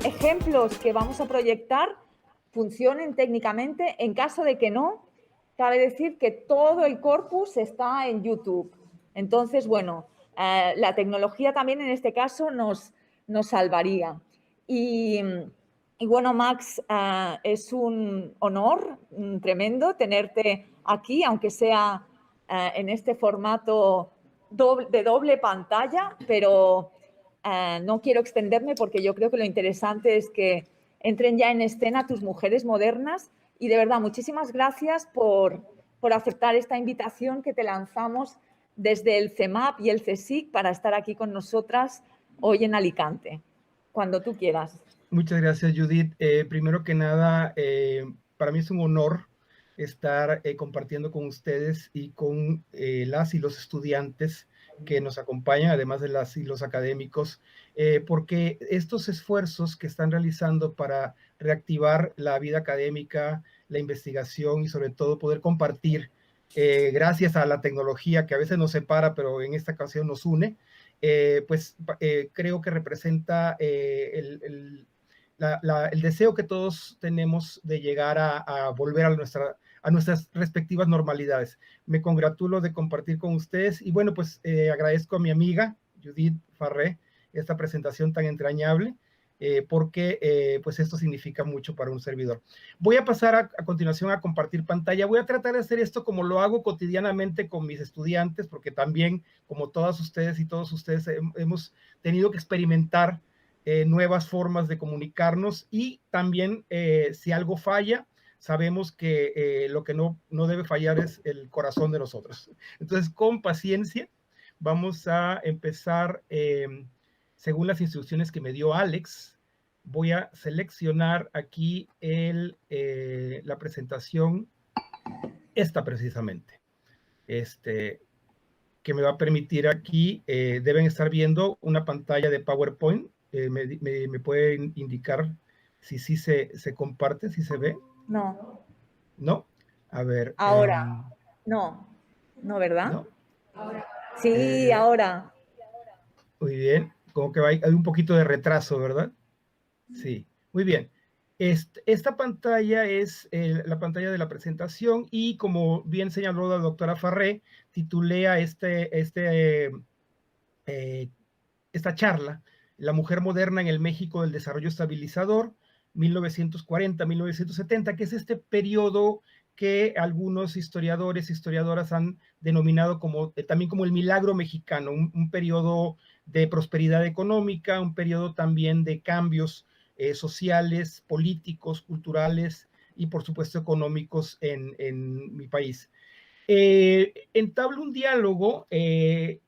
ejemplos que vamos a proyectar funcionen técnicamente. En caso de que no, cabe decir que todo el corpus está en YouTube. Entonces, bueno, la tecnología también en este caso nos salvaría. Y bueno, Max, es un honor tremendo tenerte aquí, aunque sea en este formato de doble pantalla, pero no quiero extenderme porque yo creo que lo interesante es que entren ya en escena tus mujeres modernas y de verdad muchísimas gracias por aceptar esta invitación que te lanzamos desde el CEMAP y el CSIC para estar aquí con nosotras hoy en Alicante, cuando tú quieras. Muchas gracias, Judith. Primero que nada, para mí es un honor estar compartiendo con ustedes y con las y los estudiantes que nos acompañan, además de las y los académicos, porque estos esfuerzos que están realizando para reactivar la vida académica, la investigación y sobre todo poder compartir, gracias a la tecnología que a veces nos separa, pero en esta ocasión nos une, creo que representa el deseo que todos tenemos de llegar a volver a nuestras respectivas normalidades. Me congratulo de compartir con ustedes y bueno, pues agradezco a mi amiga Judith Farré esta presentación tan entrañable, porque pues esto significa mucho para un servidor. Voy a pasar a continuación a compartir pantalla. Voy a tratar de hacer esto como lo hago cotidianamente con mis estudiantes, porque también, como todas ustedes y todos ustedes, hemos tenido que experimentar nuevas formas de comunicarnos y también si algo falla, sabemos que lo que no debe fallar es el corazón de nosotros. Entonces, con paciencia, vamos a empezar según las instrucciones que me dio Alex. Voy a seleccionar aquí la presentación, esta precisamente, que me va a permitir aquí, deben estar viendo una pantalla de PowerPoint. Me pueden indicar si sí se comparte, si se ve. No. ¿No? A ver. Ahora. No. No, ¿verdad? ¿No? Sí, ahora. Muy bien. Como que hay un poquito de retraso, ¿verdad? Sí. Muy bien. Esta pantalla es la pantalla de la presentación y como bien señaló la doctora Farré, titulé a esta charla, La mujer moderna en el México del desarrollo estabilizador, 1940-1970, que es este periodo que algunos historiadores e historiadoras han denominado también como el milagro mexicano, un periodo de prosperidad económica, un periodo también de cambios sociales, políticos, culturales y por supuesto económicos en mi país. Entablo un diálogo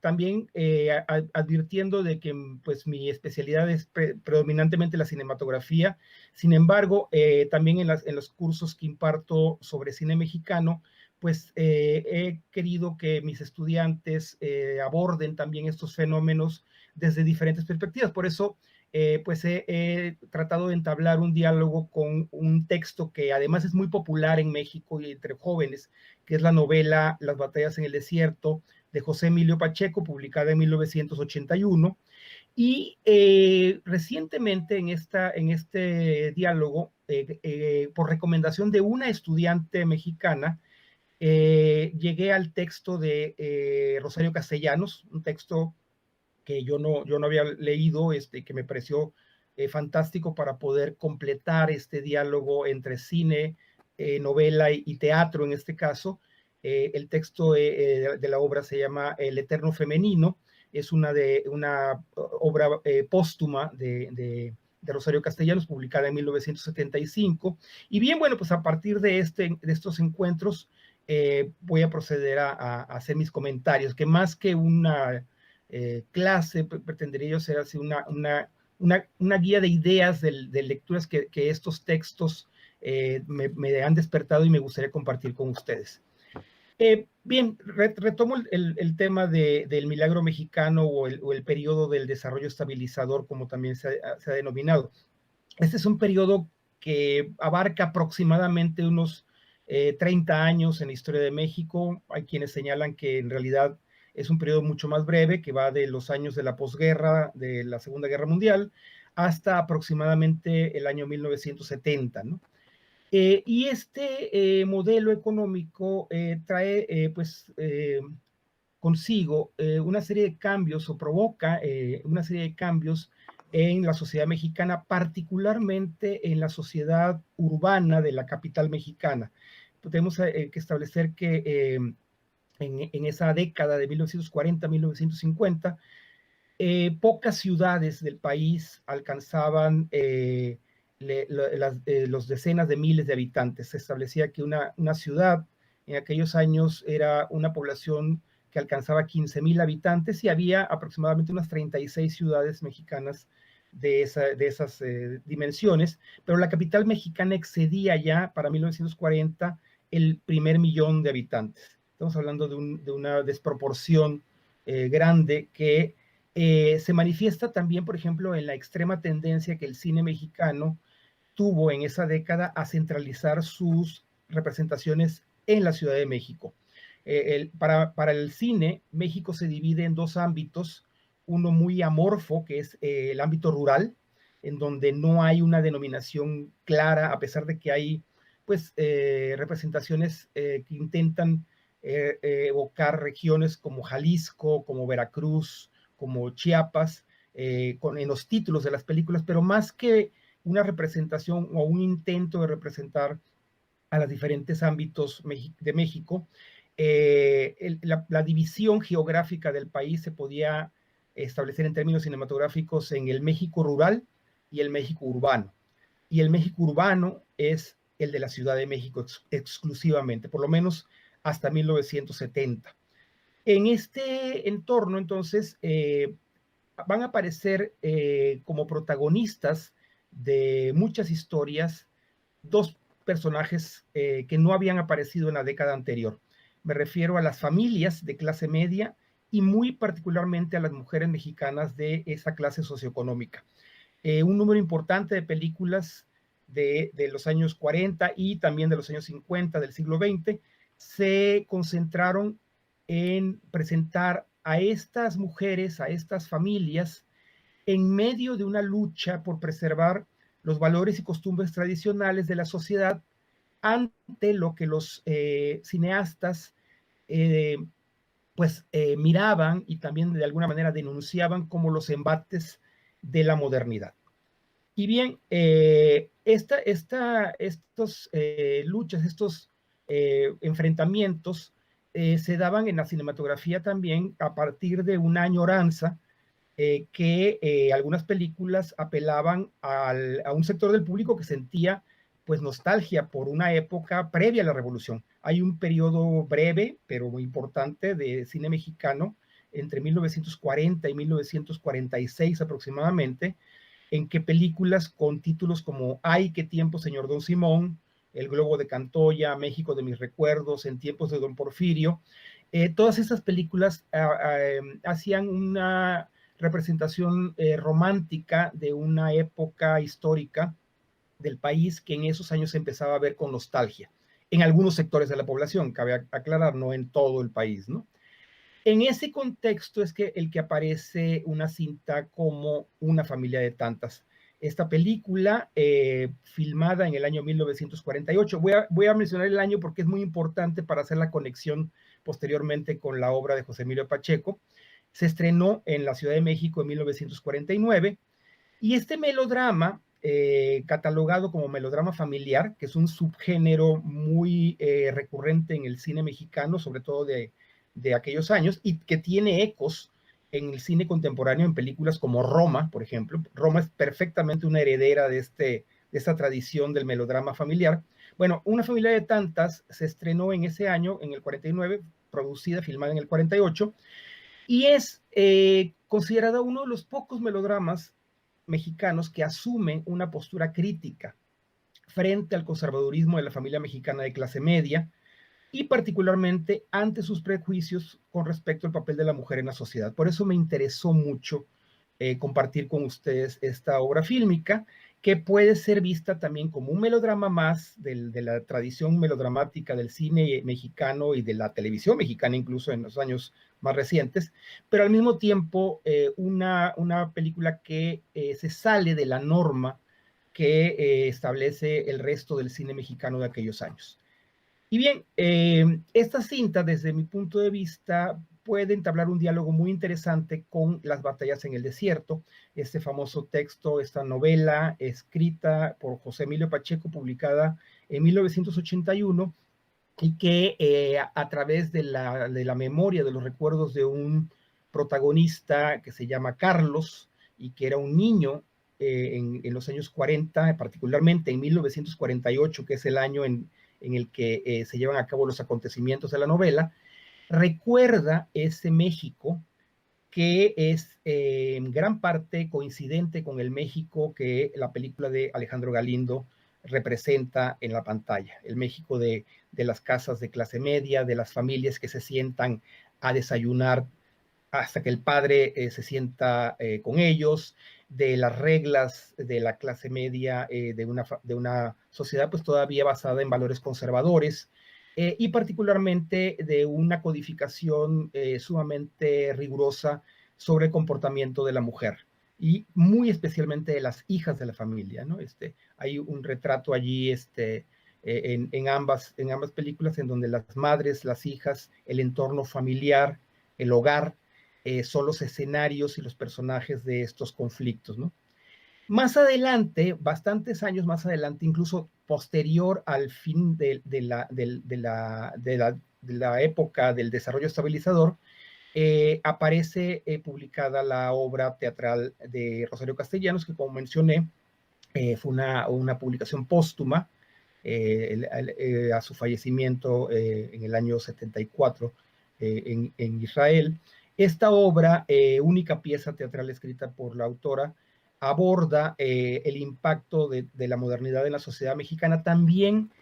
también advirtiendo de que pues mi especialidad es predominantemente la cinematografía. Sin embargo, también en los cursos que imparto sobre cine mexicano, pues he querido que mis estudiantes aborden también estos fenómenos desde diferentes perspectivas. Por eso pues he tratado de entablar un diálogo con un texto que además es muy popular en México y entre jóvenes, que es la novela Las batallas en el desierto de José Emilio Pacheco, publicada en 1981. Y recientemente en este diálogo, por recomendación de una estudiante mexicana, llegué al texto de Rosario Castellanos, un texto que yo no había leído, que me pareció fantástico para poder completar este diálogo entre cine, novela y teatro en este caso. El texto de la obra se llama El Eterno Femenino, es una obra póstuma de Rosario Castellanos, publicada en 1975. Y bien, bueno, pues a partir de estos encuentros voy a proceder a hacer mis comentarios, que más que una clase, pretendería yo ser así una guía de ideas, de lecturas que estos textos me han despertado y me gustaría compartir con ustedes. Bien, retomo el tema del milagro mexicano o el periodo del desarrollo estabilizador, como también se ha denominado. Este es un periodo que abarca aproximadamente unos 30 años en la historia de México. Hay quienes señalan que en realidad es un periodo mucho más breve, que va de los años de la posguerra, de la Segunda Guerra Mundial, hasta aproximadamente el año 1970, ¿no? Y este modelo económico trae consigo una serie de cambios o provoca una serie de cambios en la sociedad mexicana, particularmente en la sociedad urbana de la capital mexicana. Tenemos que establecer que en esa década de 1940-1950, pocas ciudades del país alcanzaban los decenas de miles de habitantes. Se establecía que una ciudad en aquellos años era una población que alcanzaba 15,000 habitantes y había aproximadamente unas 36 ciudades mexicanas de esas dimensiones, pero la capital mexicana excedía ya para 1940 el primer millón de habitantes. Estamos hablando de una desproporción grande que se manifiesta también, por ejemplo, en la extrema tendencia que el cine mexicano tuvo en esa década a centralizar sus representaciones en la Ciudad de México. Para el cine, México se divide en dos ámbitos, uno muy amorfo, que es el ámbito rural, en donde no hay una denominación clara, a pesar de que hay pues representaciones que intentan evocar regiones como Jalisco, como Veracruz, como Chiapas, en los títulos de las películas, pero más que una representación o un intento de representar a los diferentes ámbitos de México, la división geográfica del país se podía establecer en términos cinematográficos en el México rural y el México urbano. Y el México urbano es el de la Ciudad de México exclusivamente, por lo menos hasta 1970. En este entorno, entonces, van a aparecer como protagonistas de muchas historias dos personajes que no habían aparecido en la década anterior. Me refiero a las familias de clase media y muy particularmente a las mujeres mexicanas de esa clase socioeconómica. Un número importante de películas de los años 40 y también de los años 50 del siglo XX se concentraron en presentar a estas mujeres, a estas familias, en medio de una lucha por preservar los valores y costumbres tradicionales de la sociedad ante lo que los cineastas miraban y también de alguna manera denunciaban como los embates de la modernidad. Y bien, estos luchas, estos enfrentamientos se daban en la cinematografía también a partir de una añoranza que algunas películas apelaban a un sector del público que sentía pues nostalgia por una época previa a la revolución. Hay un periodo breve, pero muy importante, de cine mexicano entre 1940 y 1946 aproximadamente, en que películas con títulos como Ay, qué tiempo, señor Don Simón, El Globo de Cantoya, México de mis recuerdos, En tiempos de Don Porfirio, todas esas películas hacían una representación romántica de una época histórica del país que en esos años se empezaba a ver con nostalgia. En algunos sectores de la población, cabe aclarar, no en todo el país, ¿no? En ese contexto es que el que aparece una cinta como Una familia de tantas. Esta película, filmada en el año 1948, voy a mencionar el año porque es muy importante para hacer la conexión posteriormente con la obra de José Emilio Pacheco. Se estrenó en la Ciudad de México en 1949 y este melodrama, catalogado como melodrama familiar, que es un subgénero muy recurrente en el cine mexicano, sobre todo de aquellos años, y que tiene ecos en el cine contemporáneo en películas como Roma, por ejemplo. Roma es perfectamente una heredera de esta tradición del melodrama familiar. Bueno, Una familia de tantas se estrenó en ese año, en el 49, producida, filmada en el 48, y es considerada uno de los pocos melodramas mexicanos que asumen una postura crítica frente al conservadurismo de la familia mexicana de clase media y particularmente ante sus prejuicios con respecto al papel de la mujer en la sociedad. Por eso me interesó mucho compartir con ustedes esta obra fílmica que puede ser vista también como un melodrama más de la tradición melodramática del cine mexicano y de la televisión mexicana, incluso en los años más recientes, pero al mismo tiempo una película que se sale de la norma que establece el resto del cine mexicano de aquellos años. Y bien, esta cinta, desde mi punto de vista, puede entablar un diálogo muy interesante con Las batallas en el desierto, este famoso texto, esta novela escrita por José Emilio Pacheco, publicada en 1981, y que a través de la memoria, de los recuerdos de un protagonista que se llama Carlos, y que era un niño en los años 40, particularmente en 1948, que es el año en el que se llevan a cabo los acontecimientos de la novela, recuerda ese México que es en gran parte coincidente con el México que la película de Alejandro Galindo representa en la pantalla, el México de las casas de clase media, de las familias que se sientan a desayunar hasta que el padre se sienta con ellos, de las reglas de la clase media, de una sociedad pues todavía basada en valores conservadores, y particularmente de una codificación sumamente rigurosa sobre el comportamiento de la mujer, y muy especialmente de las hijas de la familia, ¿no? Hay un retrato allí en ambas películas en donde las madres, las hijas, el entorno familiar, el hogar, son los escenarios y los personajes de estos conflictos, ¿no? Más adelante, bastantes años más adelante, incluso posterior al fin de la época del desarrollo estabilizador, aparece publicada la obra teatral de Rosario Castellanos, que como mencioné, fue una publicación póstuma a su fallecimiento en el año 74 en Israel. Esta obra, única pieza teatral escrita por la autora, aborda el impacto de la modernidad en la sociedad mexicana, también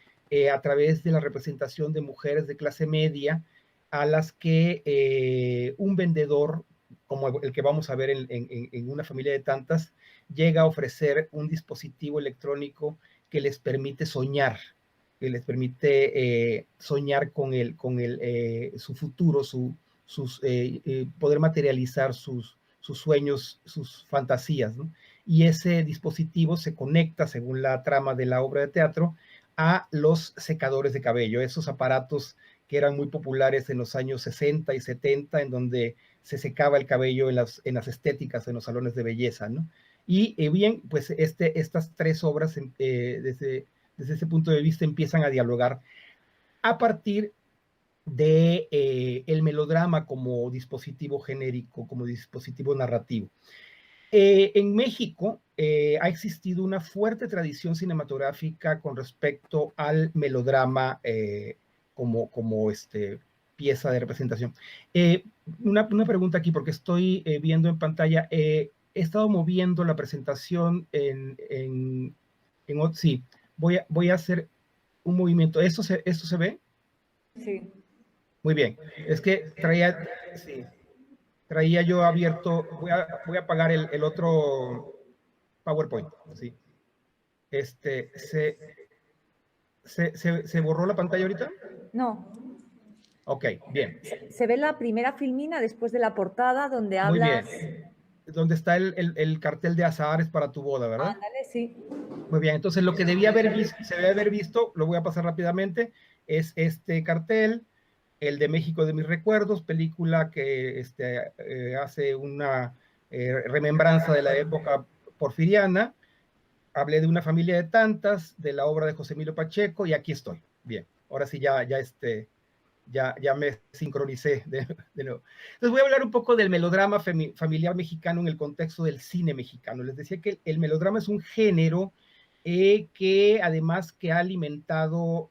a través de la representación de mujeres de clase media, a las que un vendedor, como el que vamos a ver en Una familia de tantas, llega a ofrecer un dispositivo electrónico que les permite soñar, que les permite soñar con su futuro, poder materializar sus sueños, sus fantasías, ¿no? Y ese dispositivo se conecta, según la trama de la obra de teatro, a los secadores de cabello, esos aparatos que eran muy populares en los años 60 y 70, en donde se secaba el cabello en las estéticas, en los salones de belleza, ¿no? Y bien, pues estas tres obras, desde ese punto de vista, empiezan a dialogar a partir de el melodrama como dispositivo genérico, como dispositivo narrativo. En México ha existido una fuerte tradición cinematográfica con respecto al melodrama como pieza de representación. Una pregunta aquí, porque estoy viendo en pantalla, he estado moviendo la presentación sí, voy a hacer un movimiento. ¿Esto se ve? Sí. Muy bien. Es que traía yo abierto, voy a apagar el otro PowerPoint, ¿sí? ¿Se borró la pantalla ahorita? No. Ok, bien. Se ve la primera filmina después de la portada donde hablas... Muy bien. Donde está el cartel de Azahares para tu boda, ¿verdad? Ándale, sí. Muy bien, entonces lo que se debía haber visto, lo voy a pasar rápidamente, es este cartel, el de México de mis recuerdos, película que hace una remembranza de la época porfiriana. Hablé de Una familia de tantas, de la obra de José Emilio Pacheco, y aquí estoy. Bien, ahora sí ya me sincronicé de nuevo. Entonces voy a hablar un poco del melodrama familiar mexicano en el contexto del cine mexicano. Les decía que el melodrama es un género que además que ha alimentado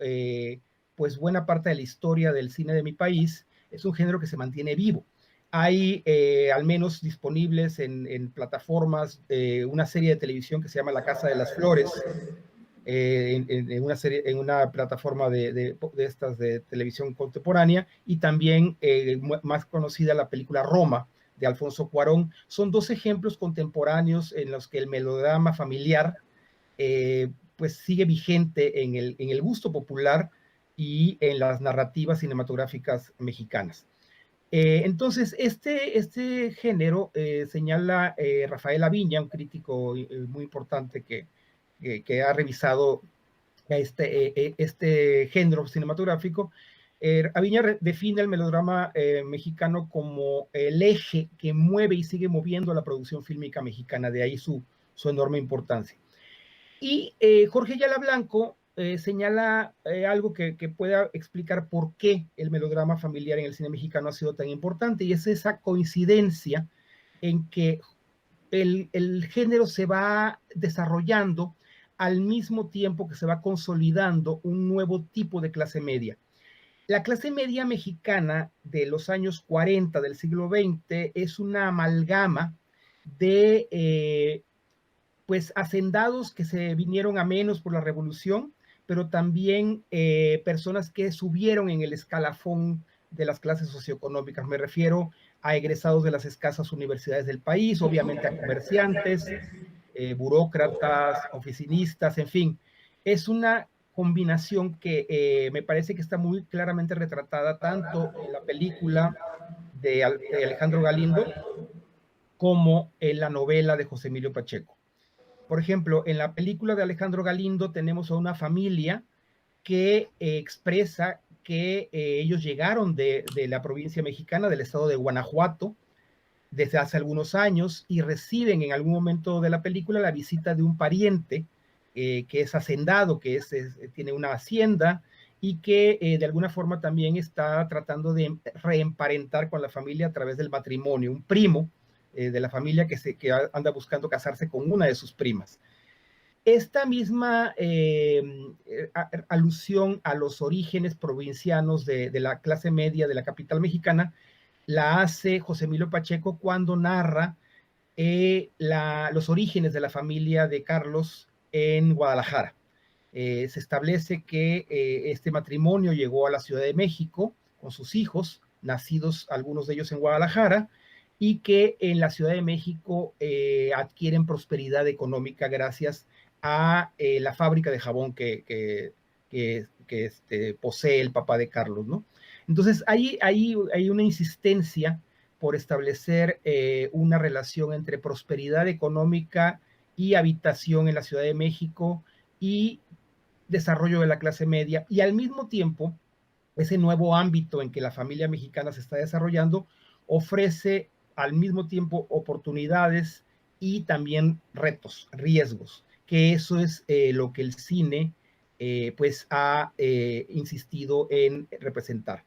pues buena parte de la historia del cine de mi país, es un género que se mantiene vivo. Hay al menos disponibles en plataformas una serie de televisión que se llama La Casa de las Flores, en una plataforma de estas de televisión contemporánea, y también más conocida la película Roma de Alfonso Cuarón. Son dos ejemplos contemporáneos en los que el melodrama familiar pues sigue vigente en el gusto popular y en las narrativas cinematográficas mexicanas. Entonces, este género señala Rafael Aviña, un crítico muy importante que ha revisado este género cinematográfico. Aviña define el melodrama mexicano como el eje que mueve y sigue moviendo la producción fílmica mexicana, de ahí su enorme importancia. Y Jorge Ayala Blanco señala algo que pueda explicar por qué el melodrama familiar en el cine mexicano ha sido tan importante, y es esa coincidencia en que el género se va desarrollando al mismo tiempo que se va consolidando un nuevo tipo de clase media. La clase media mexicana de los años 40 del siglo XX es una amalgama de pues hacendados que se vinieron a menos por la revolución, pero también personas que subieron en el escalafón de las clases socioeconómicas. Me refiero a egresados de las escasas universidades del país, obviamente a comerciantes, burócratas, oficinistas, en fin. Es una combinación que me parece que está muy claramente retratada tanto en la película de Alejandro Galindo como en la novela de José Emilio Pacheco. Por ejemplo, en la película de Alejandro Galindo tenemos a una familia que expresa que ellos llegaron de la provincia mexicana, del estado de Guanajuato, desde hace algunos años, y reciben en algún momento de la película la visita de un pariente que es hacendado, que tiene una hacienda y que de alguna forma también está tratando de reemparentar con la familia a través del matrimonio, un primo de la familia que anda buscando casarse con una de sus primas. Esta misma alusión a los orígenes provincianos de la clase media de la capital mexicana la hace José Emilio Pacheco cuando narra los orígenes de la familia de Carlos en Guadalajara. Se establece que este matrimonio llegó a la Ciudad de México con sus hijos, nacidos algunos de ellos en Guadalajara, y que en la Ciudad de México adquieren prosperidad económica gracias a la fábrica de jabón que posee el papá de Carlos, ¿no? Entonces, hay una insistencia por establecer una relación entre prosperidad económica y habitación en la Ciudad de México y desarrollo de la clase media, y al mismo tiempo ese nuevo ámbito en que la familia mexicana se está desarrollando ofrece al mismo tiempo oportunidades y también retos, riesgos, que eso es lo que el cine pues ha insistido en representar.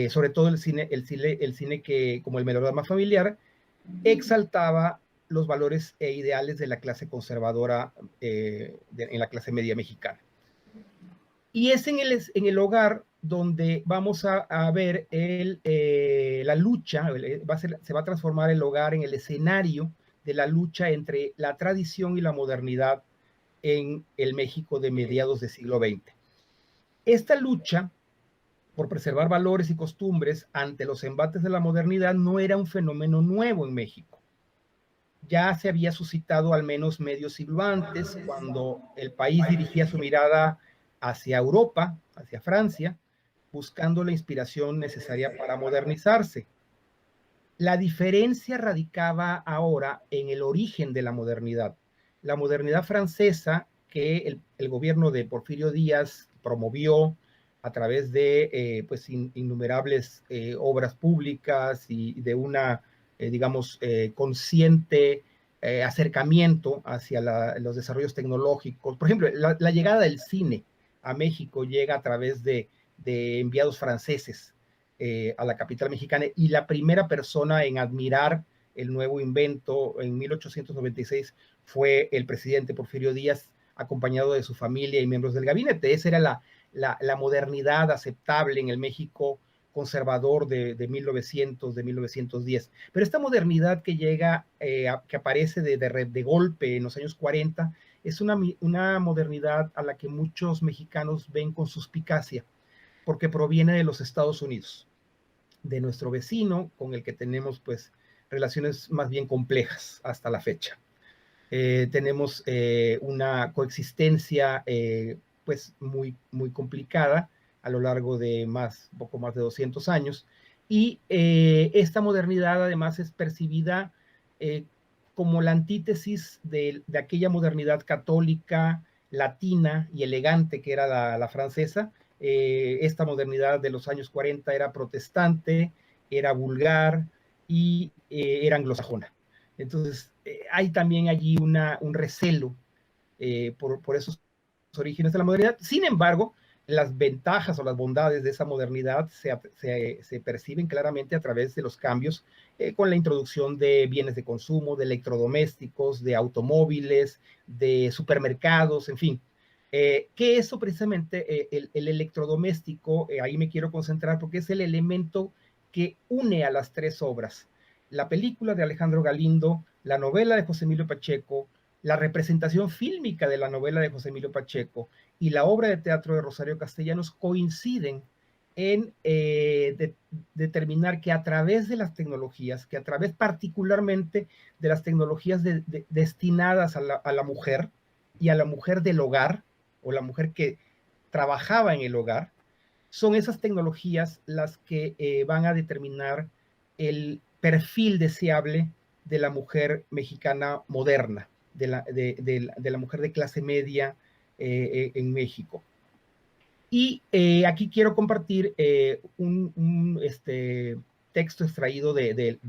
Sobre todo el cine que, como el melodrama familiar, exaltaba los valores e ideales de la clase conservadora en la clase media mexicana. Y es en el donde vamos a ver la lucha, se va a transformar el hogar en el escenario de la lucha entre la tradición y la modernidad en el México de mediados del siglo XX. Esta lucha por preservar valores y costumbres ante los embates de la modernidad no era un fenómeno nuevo en México. Ya se había suscitado al menos medio siglo antes, cuando el país dirigía su mirada hacia Europa, hacia Francia, buscando la inspiración necesaria para modernizarse. La diferencia radicaba ahora en el origen de la modernidad. La modernidad francesa, que el gobierno de Porfirio Díaz promovió a través de pues innumerables obras públicas y de una, digamos, consciente acercamiento hacia los desarrollos tecnológicos. Por ejemplo, la llegada del cine a México llega a través de enviados franceses a la capital mexicana, y la primera persona en admirar el nuevo invento en 1896 fue el presidente Porfirio Díaz, acompañado de su familia y miembros del gabinete. Esa era la modernidad aceptable en el México conservador de 1900, de 1910. Pero esta modernidad que llega, que aparece de golpe en los años 40, es una modernidad a la que muchos mexicanos ven con suspicacia, porque proviene de los Estados Unidos, de nuestro vecino, con el que tenemos pues relaciones más bien complejas hasta la fecha. Tenemos una coexistencia pues muy complicada a lo largo de poco más de 200 años, y esta modernidad además es percibida como la antítesis de aquella modernidad católica, latina y elegante que era la francesa. Esta modernidad de los años 40 era protestante, era vulgar y era anglosajona. Entonces, hay también allí un recelo por esos orígenes de la modernidad. Sin embargo, las ventajas o las bondades de esa modernidad se perciben claramente a través de los cambios con la introducción de bienes de consumo, de electrodomésticos, de automóviles, de supermercados, en fin. Que eso precisamente, el electrodoméstico, ahí me quiero concentrar porque es el elemento que une a las tres obras. La película de Alejandro Galindo, la novela de José Emilio Pacheco, la representación fílmica de la novela de José Emilio Pacheco y la obra de teatro de Rosario Castellanos coinciden en determinar que a través de las tecnologías, que a través particularmente de las tecnologías destinadas a la mujer y a la mujer del hogar, o la mujer que trabajaba en el hogar, son esas tecnologías las que van a determinar el perfil deseable de la mujer mexicana moderna, de la mujer de clase media en México. Y aquí quiero compartir un texto extraído de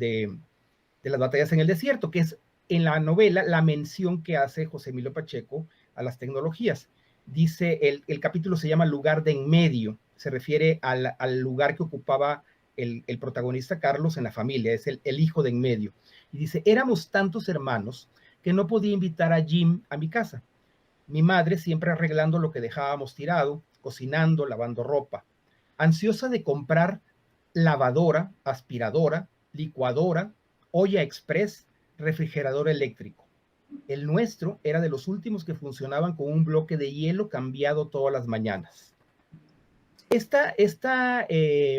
las batallas en el desierto, que es en la novela la mención que hace José Emilio Pacheco a las tecnologías. Dice, el capítulo se llama Lugar de en medio, se refiere al lugar que ocupaba el protagonista Carlos en la familia, es el hijo de en medio. Y dice, éramos tantos hermanos que no podía invitar a Jim a mi casa. Mi madre siempre arreglando lo que dejábamos tirado, cocinando, lavando ropa, ansiosa de comprar lavadora, aspiradora, licuadora, olla express, refrigerador eléctrico. El nuestro era de los últimos que funcionaban con un bloque de hielo cambiado todas las mañanas. Esta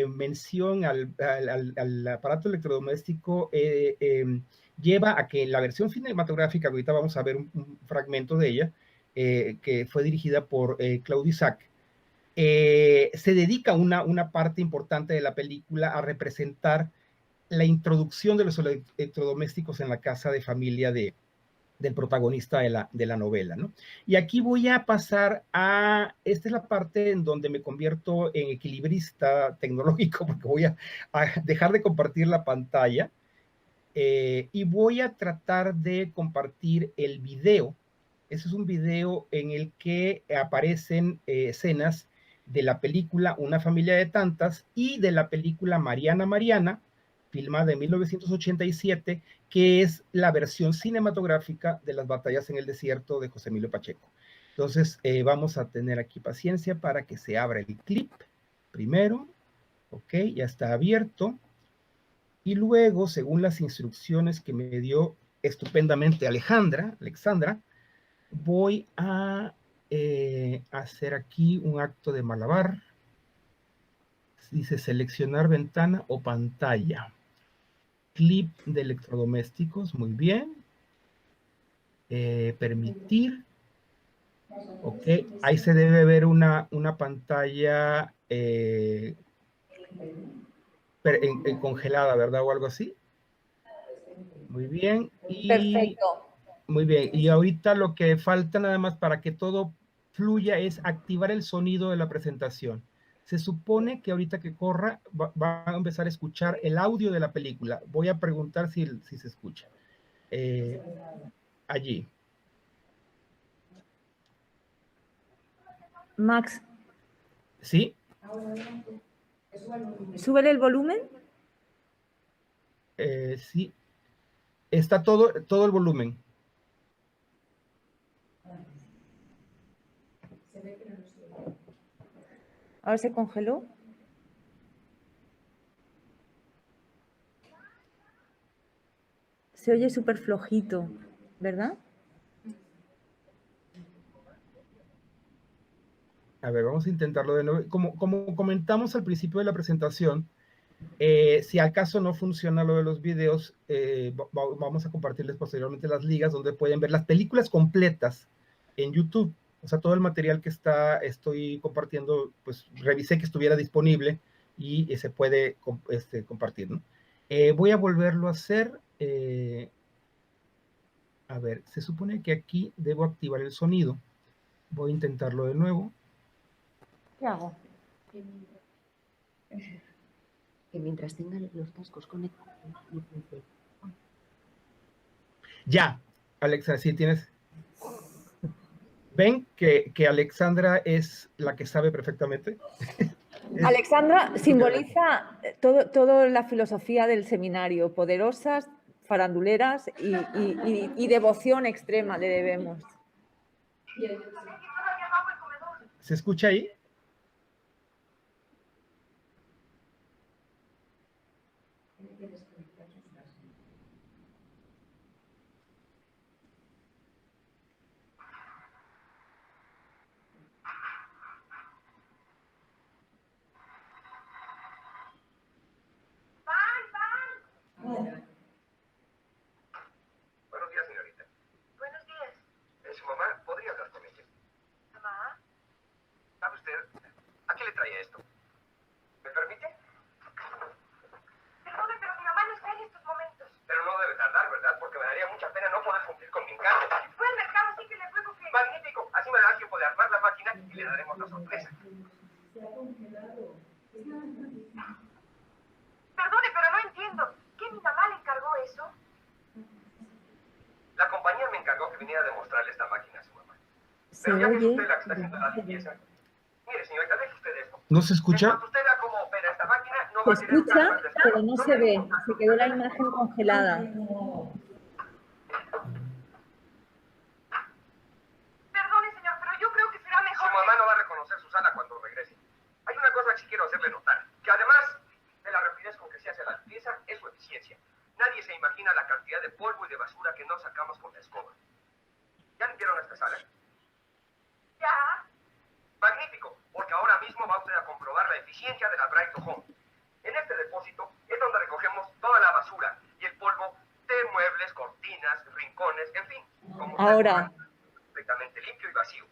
mención al aparato electrodoméstico lleva a que en la versión cinematográfica, ahorita vamos a ver un fragmento de ella, que fue dirigida por Claude Isaac, se dedica una parte importante de la película a representar la introducción de los electrodomésticos en la casa de familia del protagonista de la novela, ¿no? Y aquí voy a pasar esta es la parte en donde me convierto en equilibrista tecnológico, porque voy a dejar de compartir la pantalla y voy a tratar de compartir el video. Ese es un video en el que aparecen escenas de la película Una familia de tantas y de la película Mariana Mariana, filmada en 1987, que es la versión cinematográfica de las batallas en el desierto de José Emilio Pacheco. Entonces, vamos a tener aquí paciencia para que se abra el clip primero. Ok, ya está abierto. Y luego, según las instrucciones que me dio estupendamente Alexandra, voy a hacer aquí un acto de malabar. Dice seleccionar ventana o pantalla. Clip de electrodomésticos, muy bien. Permitir. Ok, ahí se debe ver una pantalla congelada, ¿verdad? O algo así. Muy bien. Perfecto. Muy bien. Y ahorita lo que falta nada más para que todo fluya es activar el sonido de la presentación. Se supone que ahorita que corra va a empezar a escuchar el audio de la película. Voy a preguntar si se escucha. Allí. Max, ¿Sí? súbele el volumen. Sí. Está todo el volumen. Ahora se congeló. Se oye súper flojito, ¿verdad? A ver, vamos a intentarlo de nuevo. Como comentamos al principio de la presentación, Si al caso no funciona lo de los videos, vamos a compartirles posteriormente las ligas donde pueden ver las películas completas en YouTube. O sea, todo el material que estoy compartiendo, pues revisé que estuviera disponible y se puede compartir, ¿no? Voy a volverlo a hacer. A ver, se supone que aquí debo activar el sonido. Voy a intentarlo de nuevo. ¿Qué hago? Que mientras tengan los cascos conectados, no funciona. Ya, Alexa, sí tienes. ¿Ven que Alexandra es la que sabe perfectamente? Alexandra simboliza toda la filosofía del seminario, poderosas, faranduleras y devoción extrema le debemos. ¿Se escucha ahí? Buenos días, señorita. Buenos días. ¿Su mamá? ¿Podría hablar con ella? ¿Mamá? ¿Sabe usted? ¿A qué le traía esto? ¿Me permite? Perdone, pero mi mamá no está en estos momentos. Pero no debe tardar, ¿verdad? Porque me daría mucha pena no poder cumplir con mi encargo. Fue al mercado, sí que le ruego que... Magnífico. Así me dará tiempo de armar la máquina y le daremos la sorpresa. Perdone, pero no entiendo. ¿Qué mi mamá le encargó eso? La compañía me encargó que viniera a demostrarle esta máquina a su mamá. Pero ya que es usted la que está haciendo la limpieza. Mire, señorita, deje usted esto. ¿No se escucha? Cuando usted vea cómo opera esta máquina, no Se va a tener escucha, caso de pero no se ve. Se quedó la imagen congelada. Perdone, señor, pero yo creo que será mejor. Su mamá no va a reconocer a Susana cuando regrese. Hay una cosa que sí quiero hacerle notar, que además de la rapidez con que se hace la limpieza, es su eficiencia. Nadie se imagina la cantidad de polvo y de basura que no sacamos con la escoba. ¿Ya limpiaron esta sala? Ya. Magnífico, porque ahora mismo va usted a comprobar la eficiencia de la Bright Home. En este depósito es donde recogemos toda la basura y el polvo de muebles, cortinas, rincones, en fin. Como Ahora. Completamente limpio y vacío.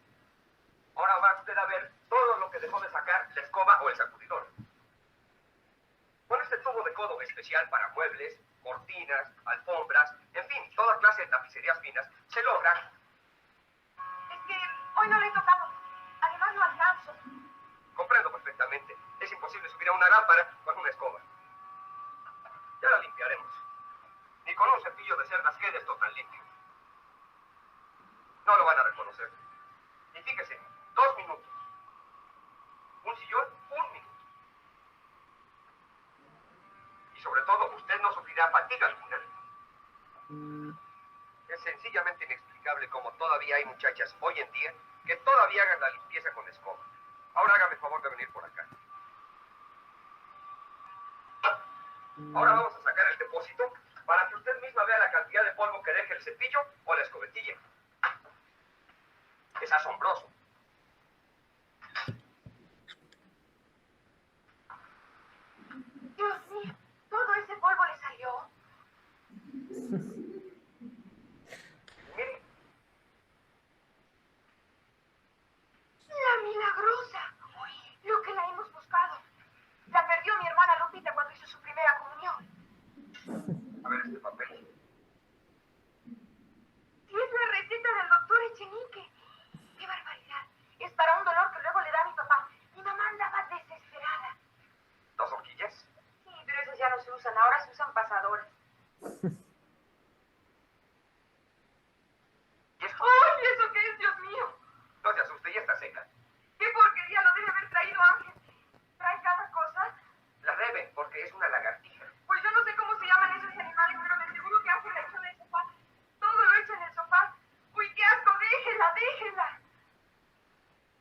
Ahora va usted a ver todo lo que dejó de sacar la escoba o el sacudidor. Con este tubo de codo especial para muebles, cortinas, alfombras, en fin, toda clase de tapicerías finas, se logra. Es que hoy no le he tocado. Además no alcanzo. Comprendo perfectamente. Es imposible subir a una lámpara con una escoba. Ya la limpiaremos. Ni con un cepillo de cerdas queda esto tan limpio. No lo van a reconocer. Y fíjese, 2 minutos. Un sillón, 1 minuto. Y sobre todo, usted no sufrirá fatiga alguna. Es sencillamente inexplicable cómo todavía hay muchachas hoy en día que todavía hagan la limpieza con escoba. Ahora hágame el favor de venir por acá. Ahora vamos a sacar el depósito para que usted misma vea la cantidad de polvo que deja el cepillo o la escobetilla. Es asombroso. Dios mío, ¿todo ese polvo le salió? Mire. La milagrosa. Uy, lo que la hemos buscado. La perdió mi hermana Lupita cuando hizo su primera comunión. A ver este papel. Sí, es la receta del doctor Echenique. ¡Qué barbaridad! Es para un dolor que luego le da a mi papá. Mi mamá andaba desesperada. ¿2 horquillas? Sí, pero esas ya no se usan. Ahora se usan pasadoras. ¿Y eso? ¡Ay, eso qué es, Dios mío! No se asuste, ya está seca. ¡Qué porquería! Lo debe haber traído Ángel. ¿Trae cada cosa? La debe, porque es una lagartija. Pues yo no sé cómo se llaman esos animales, pero de seguro que Ángel la echó en el sofá. Todo lo echa en el sofá. ¡Uy, qué asco! ¡Déjela, déjela!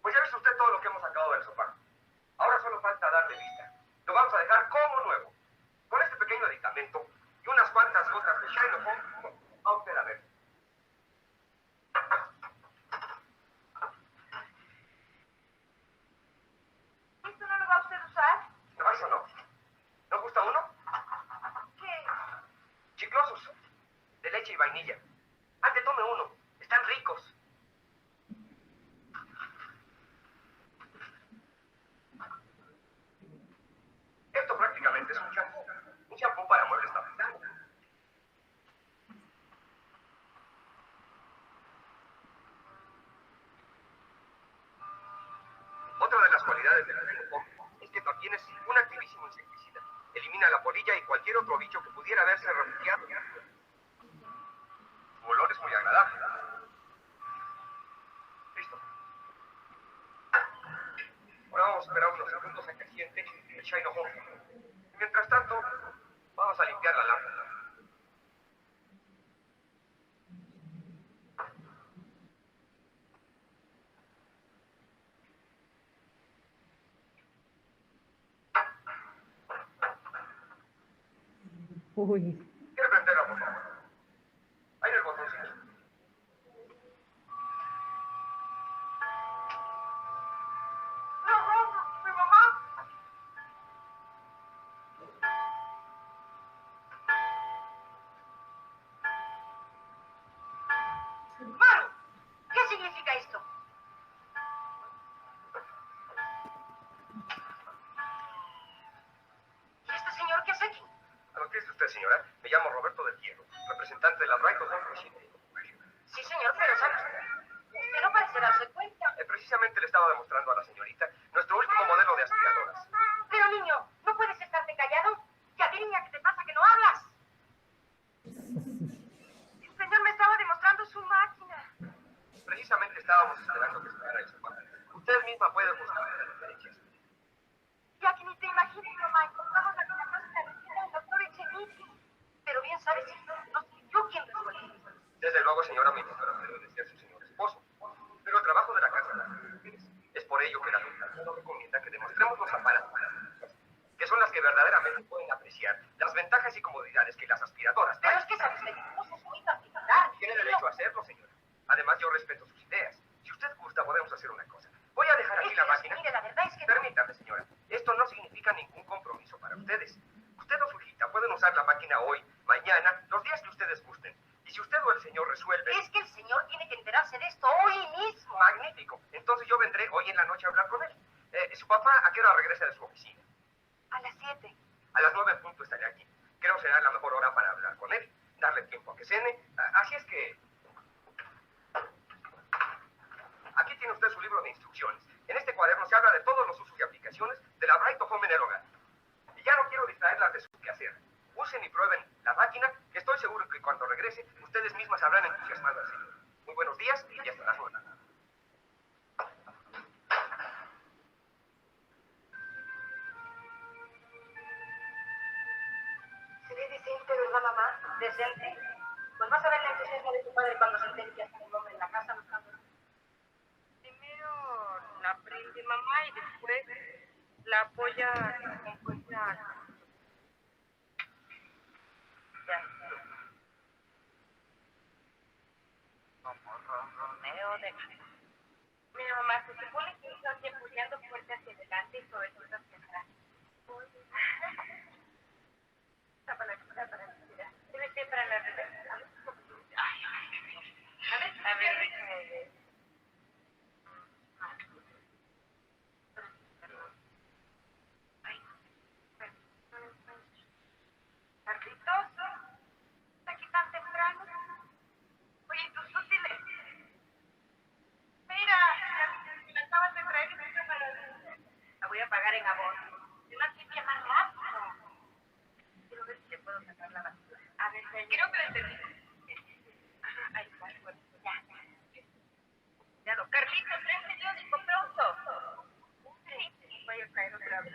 Pues ya ves usted todo lo que hemos sacado del sofá. Ahora solo falta darle vista. Lo vamos a dejar como nuevo. Con este pequeño aditamento y unas cuantas gotas vainilla. Ande, tome uno. Están ricos. Esto prácticamente es un champú. Un champú para muebles tapetados. Otra de las cualidades del Braincom es que también es un activísimo insecticida. Elimina la polilla y cualquier otro bicho que pudiera haberse refugiado. Su olor es muy agradable. Listo. Ahora vamos a esperar unos segundos a que asiente el Shino Home. Mientras tanto, vamos a limpiar la lámpara. Uy, ¿Quiere prenderla, por favor? Ahí en el botoncito. ¡No, mi mamá! ¡Mami! ¿Qué significa esto? ¿Y este señor qué hace aquí? ¿A lo que es usted, señora? Me llamo Roberto del Hierro, representante de la Braincom Machine. Sí, señor, pero ¿sabe usted no parece darse cuenta. Precisamente le estaba demostrando a la señorita nuestro último modelo de aspiradoras. Pero, niño, ¿no puedes estarte callado? Ya, niña, ¿qué te pasa que no hablas? El señor me estaba demostrando su máquina. Precisamente estábamos esperando que estuviera eso. Usted misma puede buscar las diferencias. Ya que ni te imaginas, mamá, encontramos la milagrosa receta del doctor Echenique. Pero bien sabes, no soy yo quien resuelve. Desde luego, señora ministra, debe de ser su señor esposo. Pero el trabajo de la casa es por ello que la doctora nos recomienda que demostremos los aparatos, que son las que verdaderamente pueden apreciar las ventajas y comodidades que las aspiradoras. Pero es que sabes que es muy particular. Tiene derecho a hacerlo, señora. Además, yo respeto sus ideas. Si usted gusta, podemos hacer una cosa. Voy a dejar aquí la máquina. Mire, la verdad es que... Permítame, señora. Esto no significa ningún compromiso para ustedes. Usted o su hijita pueden usar la máquina hoy, mañana, los días que ustedes gusten. Y si usted o el señor resuelve... Es que el señor tiene que enterarse de esto hoy mismo. Magnífico. Entonces yo vendré hoy en la noche a hablar con él. ¿Su papá a qué hora regresa de su oficina? A las 7. A las 9 en punto estaré aquí. Creo será la mejor hora para hablar con él, darle tiempo a que cene. Así es que... Aquí tiene usted su libro de instrucciones. En este cuaderno se habla de todos los usos y aplicaciones de la Braincom Home en el hogar. Y ya no quiero distraerlas de su quehacer. Usen y prueben la máquina, que estoy seguro que cuando regrese, ustedes mismas habrán entusiasmado al señor. Muy buenos días y hasta las 9. Se ve decente, ¿verdad, mamá? ¿Decente? Pues vas a ver la entusiasmo de tu padre cuando se entere que hasta un hombre en la casa buscando. Primero la aprende mamá y después la apoya con fuerza. Como ronroneo de... Mira, mamá, se supone que estoy apoyando fuerte hacia adelante y sobre todo hacia atrás. Para la mira. Debe para la reversa. A ver, déjame ver. Carlitos, aquí tan temprano. Oye, tus útiles. Mira, me la acabas de traer y me la voy a pagar en abono. Además, limpia más rápido. Quiero ver si le puedo sacar la basura. A ver, creo que la entendí. Ajá, ahí está, bueno, ya. Cuidado. Carlitos, trae periódico pronto. Sí, voy a caer otra vez.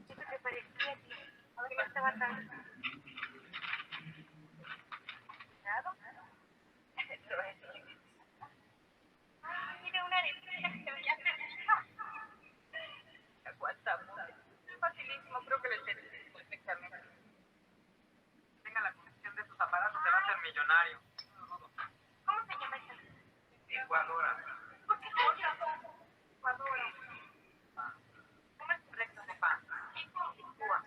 Eso te parecía a ti. Ahora ya estaba tan... Cuidado. Eso es. Ay, mira una arenilla que se veía perdida. Aguanta mucho. Es facilísimo, creo que lo entendí perfectamente. Tenga la conexión de sus aparatos, se va a hacer millonario. ¿Cómo se llama esta? Ecuadora. ¿Por qué se llama Ecuadora? ¿Cómo es correcto, papá? Ecuadora.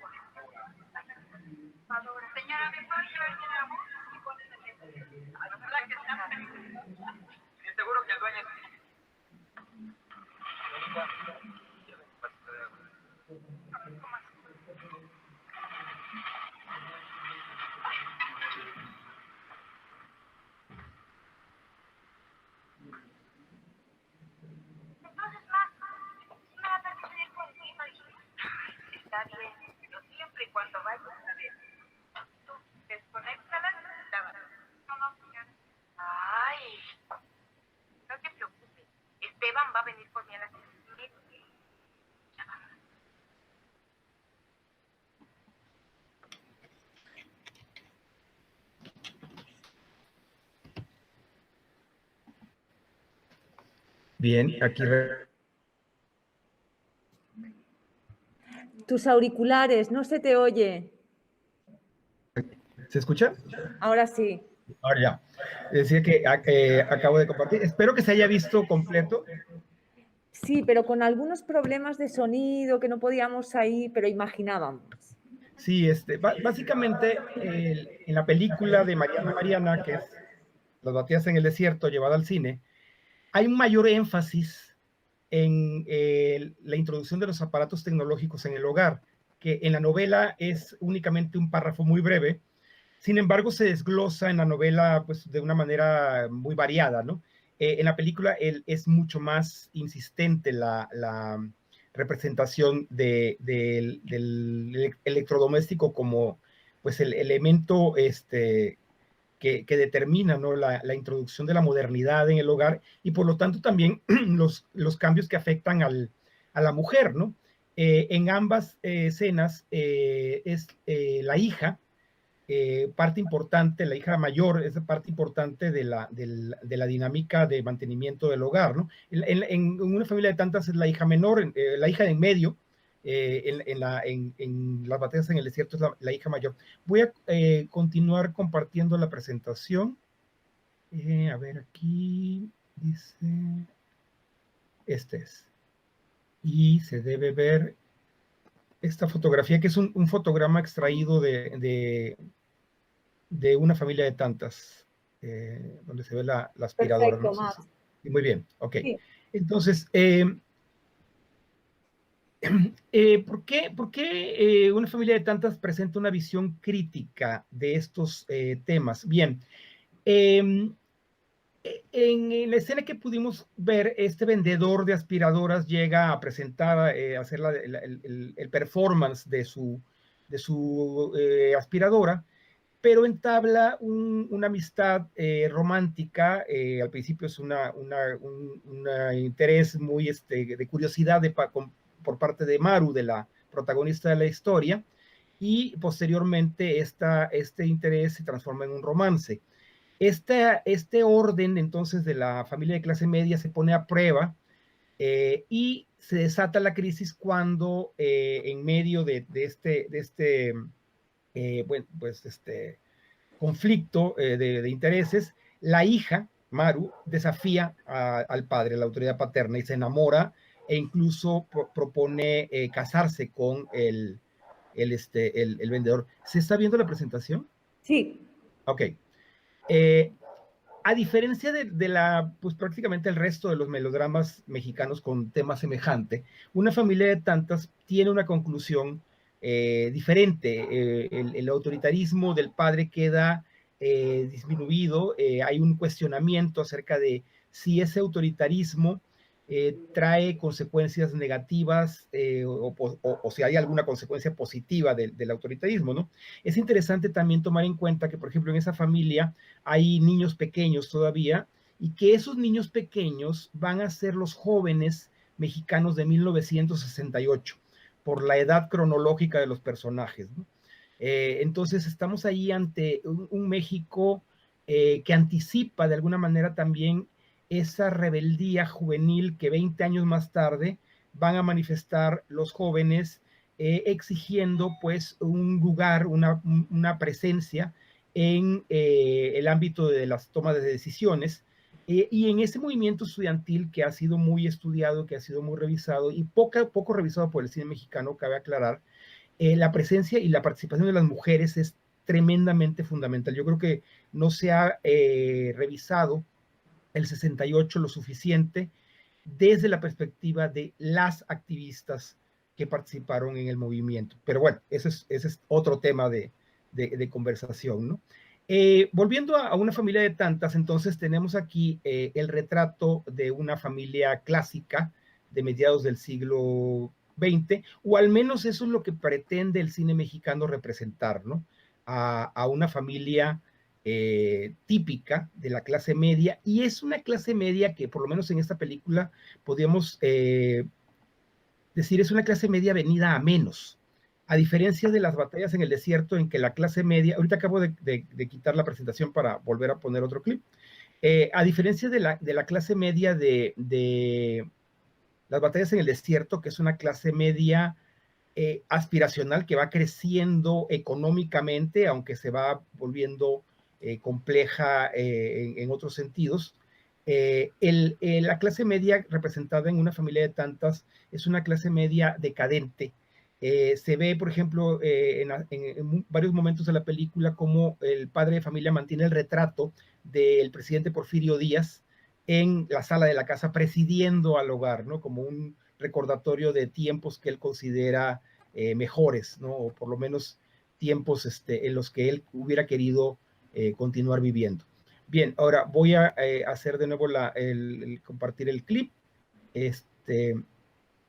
Bien, aquí. Tus auriculares, no se te oye. ¿Se escucha? Ahora sí. Ahora ya. Decía que acabo de compartir. Espero que se haya visto completo. Sí, pero con algunos problemas de sonido que no podíamos ahí, pero imaginábamos. Sí, básicamente en la película de Mariana Mariana, que es Las batallas en el desierto, llevada al cine, hay un mayor énfasis en la introducción de los aparatos tecnológicos en el hogar, que en la novela es únicamente un párrafo muy breve. Sin embargo, se desglosa en la novela pues, de una manera muy variada, ¿no? En la película es mucho más insistente la representación del electrodoméstico como pues, el elemento que determina, ¿no? la introducción de la modernidad en el hogar y por lo tanto también los cambios que afectan a la mujer, ¿no? En ambas escenas es la hija, parte importante, la hija mayor es parte importante de la dinámica de mantenimiento del hogar, ¿no? En una familia de tantas es la hija menor, la hija de en medio, en las batallas en el desierto es la hija mayor. Voy a continuar compartiendo la presentación. A ver, aquí dice, este es. Y se debe ver esta fotografía, que es un fotograma extraído de una familia de tantas, donde se ve la aspiradora. Perfecto, ¿no? Max. Sí, muy bien, ok. Sí. Entonces, ¿por qué una familia de tantas presenta una visión crítica de estos temas? Bien, en la escena que pudimos ver, este vendedor de aspiradoras llega a presentar, a hacer el performance de su aspiradora, pero entabla una amistad romántica. Al principio es un interés muy de curiosidad por parte de Maru, de la protagonista de la historia, y posteriormente este interés se transforma en un romance. Este orden entonces de la familia de clase media se pone a prueba y se desata la crisis cuando en medio de este conflicto de intereses, la hija, Maru, desafía al padre, a la autoridad paterna, y se enamora e incluso propone casarse con el vendedor. ¿Se está viendo la presentación? Sí. Ok. A diferencia pues prácticamente el resto de los melodramas mexicanos con tema semejante, Una familia de tantas tiene una conclusión diferente. El autoritarismo del padre queda disminuido. Hay un cuestionamiento acerca de si ese autoritarismo trae consecuencias negativas o si hay alguna consecuencia positiva del autoritarismo, ¿no? Es interesante también tomar en cuenta que, por ejemplo, en esa familia hay niños pequeños todavía, y que esos niños pequeños van a ser los jóvenes mexicanos de 1968, por la edad cronológica de los personajes, ¿no? Entonces estamos ahí ante un México que anticipa de alguna manera también esa rebeldía juvenil que 20 años más tarde van a manifestar los jóvenes exigiendo pues un lugar, una presencia en el ámbito de las tomas de decisiones, y en ese movimiento estudiantil que ha sido muy estudiado, que ha sido muy revisado y poco revisado por el cine mexicano, cabe aclarar, la presencia y la participación de las mujeres es tremendamente fundamental. Yo creo que no se ha revisado el 68 lo suficiente desde la perspectiva de las activistas que participaron en el movimiento. Pero bueno, ese es otro tema de conversación, ¿no? Volviendo a Una familia de tantas, entonces tenemos aquí el retrato de una familia clásica de mediados del siglo XX, o al menos eso es lo que pretende el cine mexicano representar, ¿no? A una familia típica de la clase media, y es una clase media que por lo menos en esta película podríamos decir es una clase media venida a menos, a diferencia de Las batallas en el desierto, en que la clase media, ahorita acabo de quitar la presentación para volver a poner otro clip, A diferencia de la clase media de las batallas en el desierto, que es una clase media aspiracional que va creciendo económicamente, aunque se va volviendo compleja en otros sentidos. La clase media representada en Una familia de tantas es una clase media decadente. Se ve, por ejemplo, en varios momentos de la película cómo el padre de familia mantiene el retrato del presidente Porfirio Díaz en la sala de la casa presidiendo al hogar, ¿no? Como un recordatorio de tiempos que él considera mejores, ¿no? O por lo menos tiempos en los que él hubiera querido continuar viviendo. Bien, ahora voy a hacer de nuevo compartir el clip.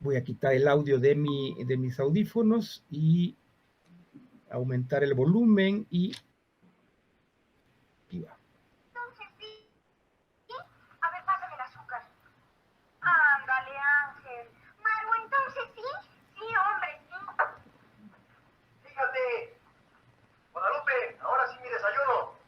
Voy a quitar el audio de mis audífonos y aumentar el volumen y aquí va. Entonces sí. ¿Sí? A ver, pásame el azúcar. Ándale, Ángel. Maru, entonces sí. Sí, hombre, sí. Fíjate. Guadalupe, ahora sí mi desayuno.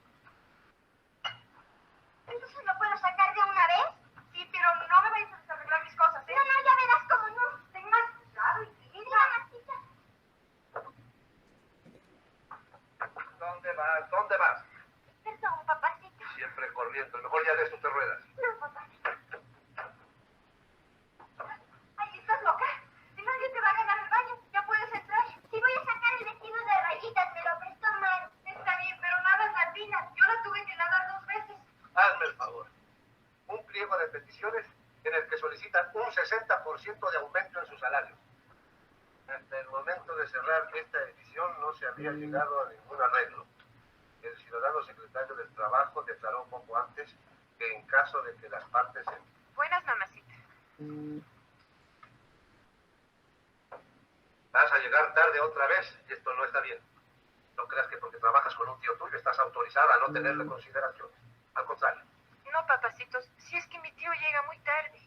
Entonces lo puedo sacar de una vez. Sí, pero no me vayas a desarreglar mis cosas, ¿eh? No, no, ya verás cómo no. Ten más cuidado y mira, Martita. ¿Dónde vas? ¿Dónde vas? Perdón, papacito. Siempre corriendo. Mejor ya de esto te ruedas. No, papacito. Ay, ¿estás loca? Si nadie te va a ganar el baño, ya puedes entrar. Si voy a sacar el vestido de rayitas, me lo prestó Maru. Está bien, pero nada es latina. Yo la tuve que lavar 2 veces. Hazme el favor. Un pliego de peticiones en el que solicitan un 60% de aumento en su salario. Hasta el momento de cerrar esta edición no se había llegado a ningún arreglo. El ciudadano secretario del Trabajo declaró poco antes que en caso de que las partes... Buenas, mamacita. Vas a llegar tarde otra vez y esto no está bien. No creas que porque trabajas con un tío tuyo estás autorizada a no tenerle consideraciones. Al contrario. No, papacitos, si es que mi tío llega muy tarde.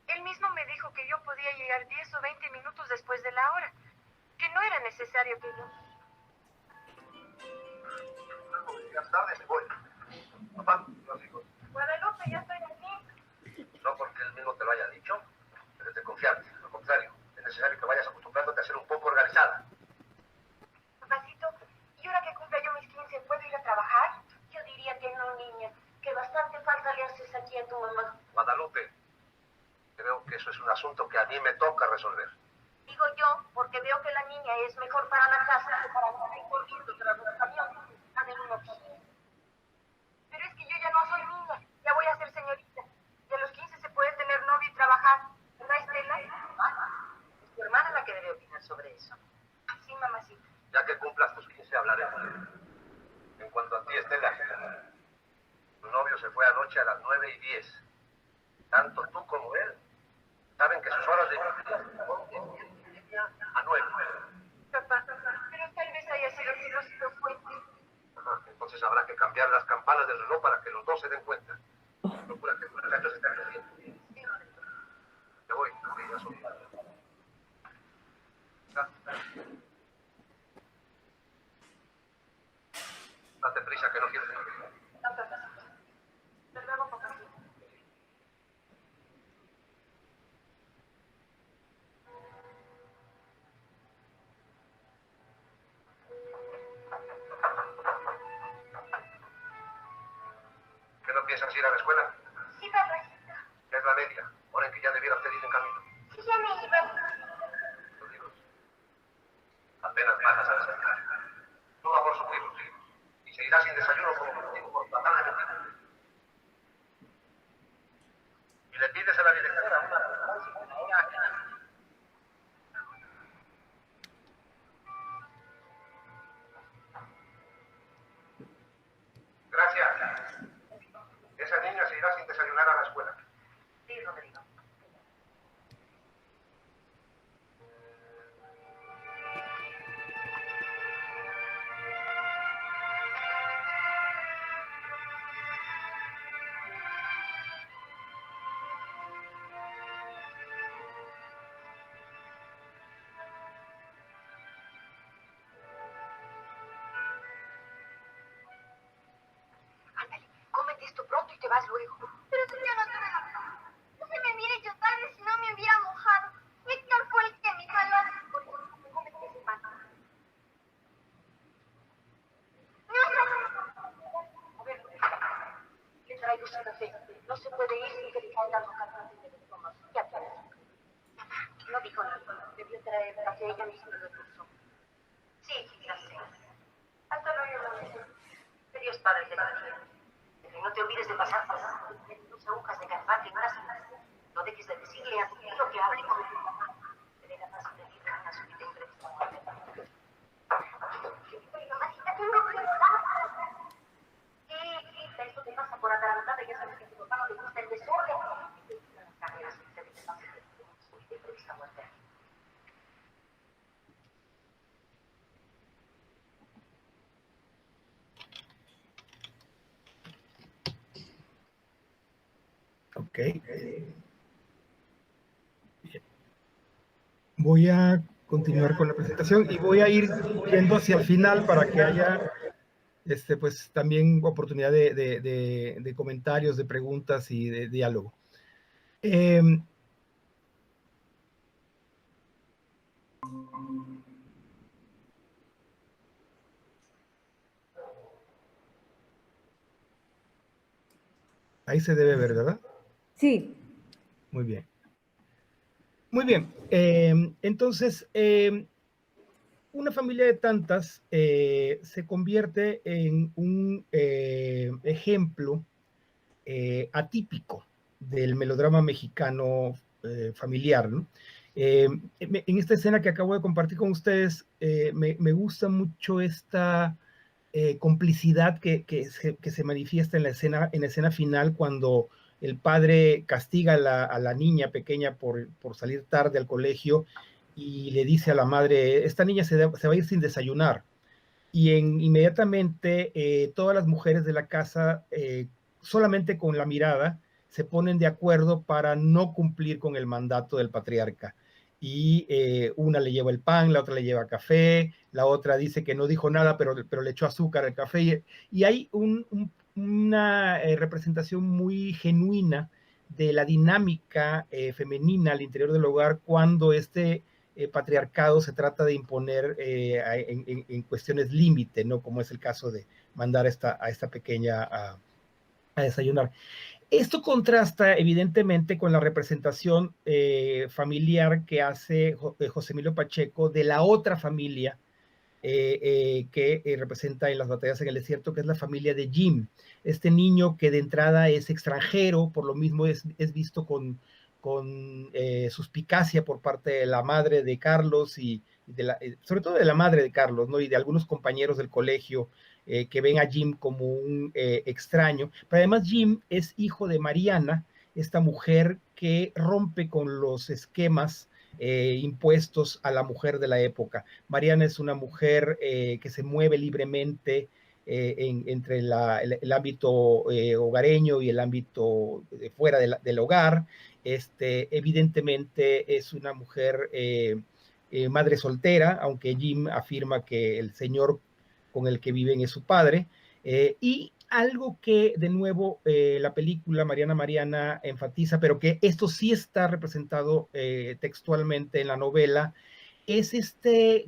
Él mismo me dijo que yo podía llegar 10 o 20 minutos después de la hora. Que no era necesario que yo... Luego que llegas tarde me voy. Papá, los hijos. Guadalupe, ya estoy aquí. No porque él mismo te lo haya dicho, pero de confiarte. Al contrario, es necesario que vayas acostumbrándote a ser un poco organizada. Papacito, ¿y ahora que cumpla yo mis 15, puedo ir a trabajar? Yo diría que no, niña. Que bastante falta le haces aquí a tu mamá. Guadalupe, creo que eso es un asunto que a mí me toca resolver. Digo yo, porque veo que la niña es mejor para la casa que para andar ahí corriendo tras los camiones. A ver, uno aquí. Pero es que yo ya no soy niña, ya voy a ser señorita. Y a los 15 se puede tener novio y trabajar. ¿Verdad, Estela? Es tu hermana la que debe opinar sobre eso. Sí, mamacita. Ya que cumplas tus 15 hablaremos. En cuanto a ti, Estela, tu novio se fue anoche a las 9:10. Tanto tú como él saben que sus horas de son de 10:30 a 9. Papá, pero tal vez haya sido que Rosito fue. Entonces habrá que cambiar las campanas del reloj para que los dos se den cuenta. Procura que tu muchacho se esté haciendo. Me voy, que ya son tarde. Date prisa, que no quieres decir. No, papacito. Te luego, papacito. ¿Que no piensas ir a la escuela? Sí, papacito. Ya es la media. Hora en que ya debiera usted ir en camino. Sí, ya me iba. Tus libros. Apenas bajas a desayunar. Tú vas por sus libros, sí. Y seguirás sin desayuno como contigo por tratar de mentir. Y le pides a la directora una hora. Gracias. Esa niña se irá sin desayunar a la escuela. Sí, Rodrigo. vas luego. Pero si yo no tuve la culpa. No se me hubiera hecho tarde si no me hubiera mojado. Héctor fue el que me jaló. Por eso no me cometes ese mal. A ver, le traigo su café. No se puede ir sin que le caigan los cartones de los tomos. Ya tienes. No dijo nada. Debió traer café, ella misma lo puso. Sí, ya sé. Hasta luego, Lorenzo. Que Dios Padre te bendiga. Pero no te olvides de pasar por tus agujas de garbanzo y horas. No dejes de decirle a tu tío que hable con tu mamá. Te dé la paz y pedirle una súbita entrevista. Mamacita, tengo que volar. Sí, esto te pasa por atarantada. Ya sabes que a tu papá no le gusta el desorden. Las carreras se te pasan de entrevista muerta. Ok. Bien. Voy a continuar con la presentación y voy a ir yendo hacia el final para que haya pues también oportunidad de comentarios, de preguntas y de diálogo. Ahí se debe ver, ¿verdad? Sí. Muy bien. Muy bien. Entonces, una familia de tantas se convierte en un ejemplo atípico del melodrama mexicano familiar, ¿no? En esta escena que acabo de compartir con ustedes, me gusta mucho esta complicidad que se manifiesta en la escena final cuando el padre castiga a la niña pequeña por salir tarde al colegio y le dice a la madre, esta niña se va a ir sin desayunar. Y inmediatamente todas las mujeres de la casa, solamente con la mirada, se ponen de acuerdo para no cumplir con el mandato del patriarca. Y una le lleva el pan, la otra le lleva café, la otra dice que no dijo nada, pero le echó azúcar al café. Y hay una representación muy genuina de la dinámica femenina al interior del hogar cuando patriarcado se trata de imponer en cuestiones límite, ¿no? Como es el caso de mandar a esta pequeña a desayunar. Esto contrasta evidentemente con la representación familiar que hace José Emilio Pacheco de la otra familia que representa en las batallas en el desierto, que es la familia de Jim, este niño que de entrada es extranjero, por lo mismo es visto con suspicacia por parte de la madre de Carlos y sobre todo de la madre de Carlos, ¿no? Y de algunos compañeros del colegio que ven a Jim como un extraño. Pero además Jim es hijo de Mariana, esta mujer que rompe con los esquemas impuestos a la mujer de la época. Mariana es una mujer que se mueve libremente entre el ámbito hogareño y el ámbito fuera del hogar. Evidentemente es una mujer madre soltera, aunque Jim afirma que el señor con el que viven es su padre, y algo que de nuevo la película Mariana enfatiza, pero que esto sí está representado textualmente en la novela, es este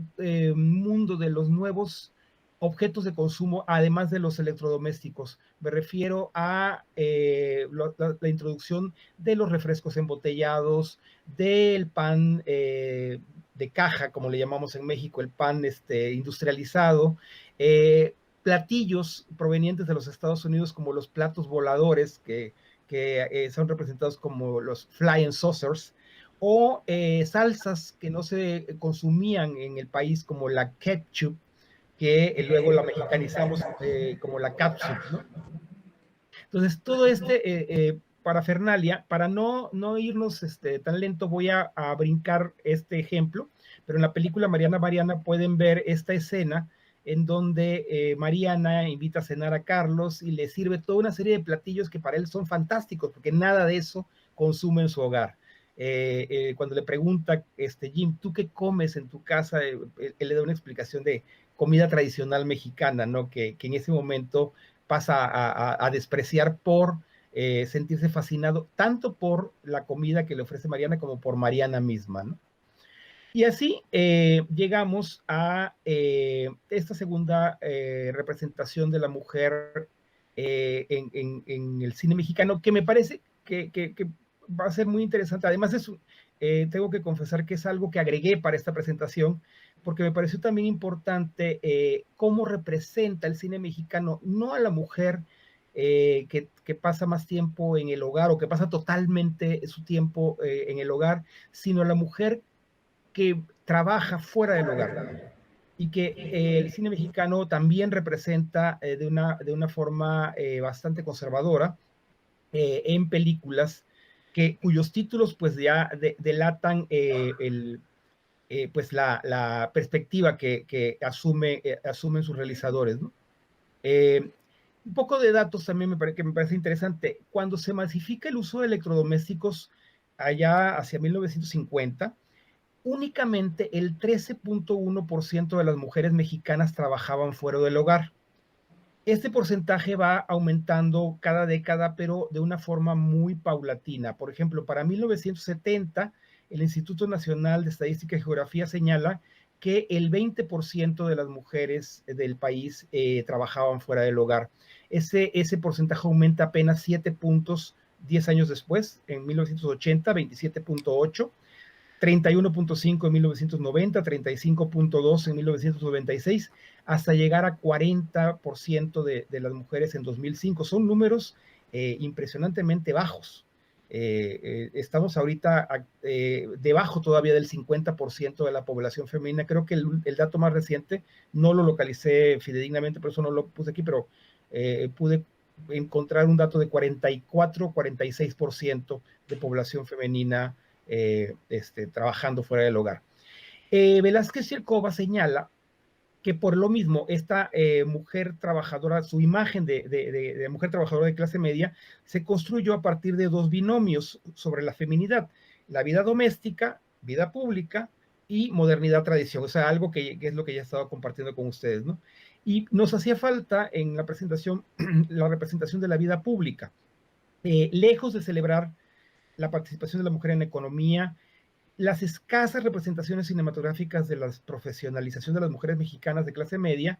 mundo de los nuevos objetos de consumo, además de los electrodomésticos. Me refiero a la introducción de los refrescos embotellados, del pan de caja, como le llamamos en México, el pan industrializado, platillos provenientes de los Estados Unidos como los platos voladores, que son representados como los flying saucers, o salsas que no se consumían en el país como la ketchup, que luego la mexicanizamos como la catsup, ¿no? Entonces, todo parafernalia, para no irnos tan lento, voy a brincar este ejemplo, pero en la película Mariana pueden ver esta escena en donde Mariana invita a cenar a Carlos y le sirve toda una serie de platillos que para él son fantásticos, porque nada de eso consume en su hogar. Cuando le pregunta Jim, ¿tú qué comes en tu casa? Él le da una explicación de comida tradicional mexicana, ¿no? Que en ese momento pasa a despreciar por sentirse fascinado tanto por la comida que le ofrece Mariana como por Mariana misma, ¿no? Y así llegamos a esta segunda representación de la mujer en el cine mexicano, que me parece que va a ser muy interesante. Además, tengo que confesar que es algo que agregué para esta presentación, porque me pareció también importante cómo representa el cine mexicano, no a la mujer que pasa más tiempo en el hogar o que pasa totalmente su tiempo en el hogar, sino a la mujer que trabaja fuera del hogar y que el cine mexicano también representa de una forma bastante conservadora en películas cuyos títulos pues ya delatan pues la perspectiva que asumen sus realizadores, ¿no? Un poco de datos también que me parece interesante. Cuando se masifica el uso de electrodomésticos allá hacia 1950, únicamente el 13.1% de las mujeres mexicanas trabajaban fuera del hogar. Este porcentaje va aumentando cada década, pero de una forma muy paulatina. Por ejemplo, para 1970, el Instituto Nacional de Estadística y Geografía señala que el 20% de las mujeres del país trabajaban fuera del hogar. Ese porcentaje aumenta apenas 7 puntos 10 años después, en 1980, 27.8%. 31.5 en 1990, 35.2 en 1996, hasta llegar a 40% de las mujeres en 2005. Son números impresionantemente bajos. Estamos ahorita debajo todavía del 50% de la población femenina. Creo que el dato más reciente no lo localicé fidedignamente, por eso no lo puse aquí, pero pude encontrar un dato de 44-46% de población femenina trabajando fuera del hogar. Velázquez Yerkova señala que por lo mismo esta mujer trabajadora, su imagen de mujer trabajadora de clase media, se construyó a partir de dos binomios sobre la feminidad: la vida doméstica, vida pública, y modernidad, tradición. O sea, algo que es lo que ya he estado compartiendo con ustedes, ¿no? Y nos hacía falta en la presentación la representación de la vida pública. Lejos de celebrar la participación de la mujer en la economía, las escasas representaciones cinematográficas de la profesionalización de las mujeres mexicanas de clase media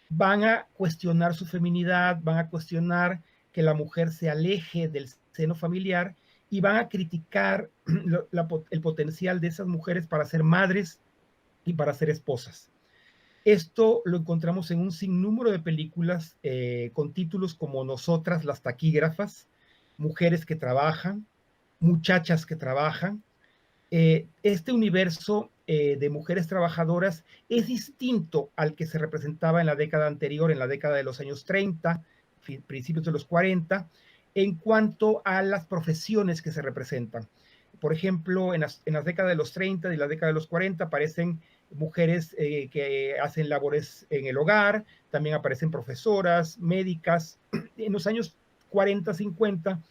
van a cuestionar su feminidad, van a cuestionar que la mujer se aleje del seno familiar y van a criticar el potencial de esas mujeres para ser madres y para ser esposas. Esto lo encontramos en un sinnúmero de películas con títulos como Nosotras las taquígrafas, Mujeres que trabajan, Muchachas que trabajan. Este universo de mujeres trabajadoras es distinto al que se representaba en la década anterior, en la década de los años 30, principios de los 40, en cuanto a las profesiones que se representan. Por ejemplo, en las décadas de los 30 y la década de los 40 aparecen mujeres que hacen labores en el hogar, también aparecen profesoras, médicas. En los años 40, 50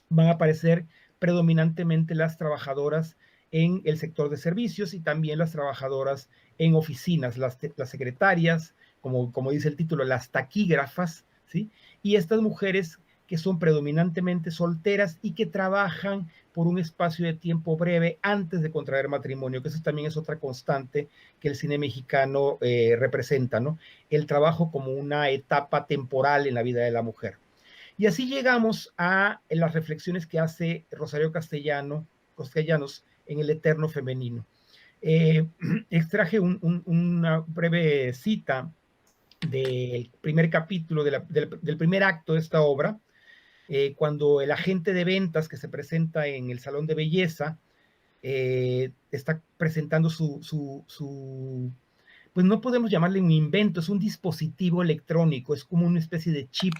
van a aparecer predominantemente las trabajadoras en el sector de servicios y también las trabajadoras en oficinas, las secretarias, como dice el título, las taquígrafas, ¿sí? Y estas mujeres que son predominantemente solteras y que trabajan por un espacio de tiempo breve antes de contraer matrimonio, que eso también es otra constante que el cine mexicano representa, ¿no? El trabajo como una etapa temporal en la vida de la mujer. Y así llegamos a las reflexiones que hace Rosario Castellanos en El Eterno Femenino. Extraje una breve cita del primer capítulo, del primer acto de esta obra, cuando el agente de ventas que se presenta en el salón de belleza está presentando pues no podemos llamarle un invento, es un dispositivo electrónico, es como una especie de chip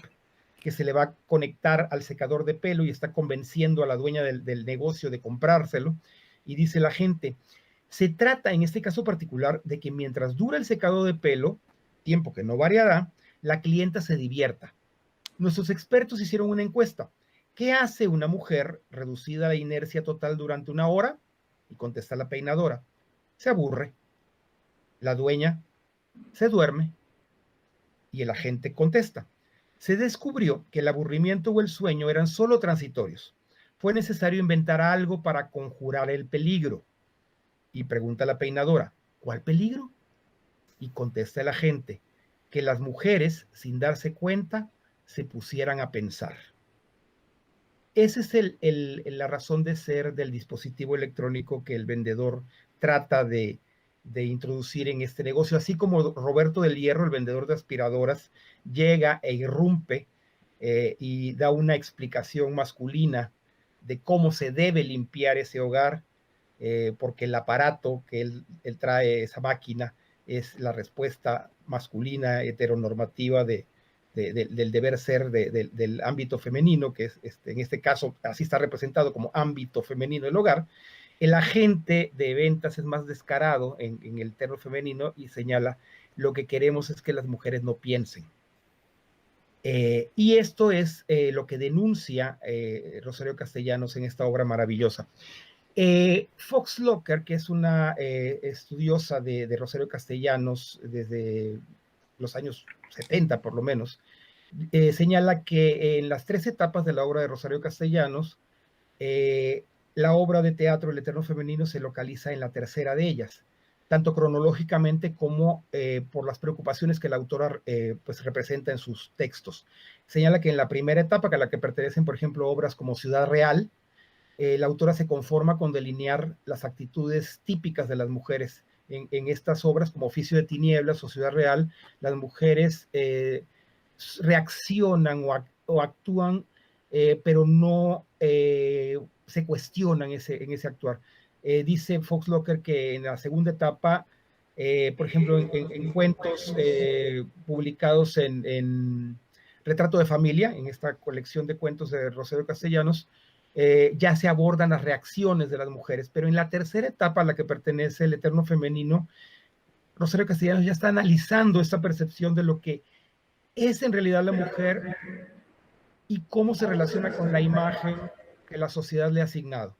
que se le va a conectar al secador de pelo y está convenciendo a la dueña del negocio de comprárselo. Y dice la gente, se trata en este caso particular de que mientras dura el secado de pelo, tiempo que no variará, la clienta se divierta. Nuestros expertos hicieron una encuesta. ¿Qué hace una mujer reducida a la inercia total durante una hora? Y contesta la peinadora, se aburre. La dueña se duerme. Y el agente contesta, Se descubrió que el aburrimiento o el sueño eran solo transitorios. Fue necesario inventar algo para conjurar el peligro. Y pregunta la peinadora, ¿cuál peligro? Y contesta el agente, que las mujeres, sin darse cuenta, se pusieran a pensar. Esa es la razón de ser del dispositivo electrónico que el vendedor trata de introducir en este negocio, así como Roberto del Hierro, el vendedor de aspiradoras, llega e irrumpe y da una explicación masculina de cómo se debe limpiar ese hogar, porque el aparato que él trae, esa máquina, es la respuesta masculina heteronormativa del deber ser del ámbito femenino, que es en este caso así está representado como ámbito femenino del hogar. El agente de ventas es más descarado en el terreno femenino y señala, lo que queremos es que las mujeres no piensen. Y esto es lo que denuncia Rosario Castellanos en esta obra maravillosa. Fox Locker, que es una estudiosa de Rosario Castellanos desde los años 70 por lo menos, señala que en las 3 etapas de la obra de Rosario Castellanos, la obra de teatro El Eterno Femenino se localiza en la tercera de ellas, tanto cronológicamente como por las preocupaciones que la autora pues representa en sus textos. Señala que en la primera etapa, a la que pertenecen, por ejemplo, obras como Ciudad Real, la autora se conforma con delinear las actitudes típicas de las mujeres. En estas obras, como Oficio de Tinieblas o Ciudad Real, las mujeres reaccionan o actúan, pero no se cuestionan en ese actuar. Dice Fox Locker que en la segunda etapa, por ejemplo, en cuentos publicados en Retrato de Familia, en esta colección de cuentos de Rosario Castellanos, ya se abordan las reacciones de las mujeres, pero en la tercera etapa a la que pertenece El Eterno Femenino, Rosario Castellanos ya está analizando esta percepción de lo que es en realidad la mujer y cómo se relaciona con la imagen que la sociedad le ha asignado.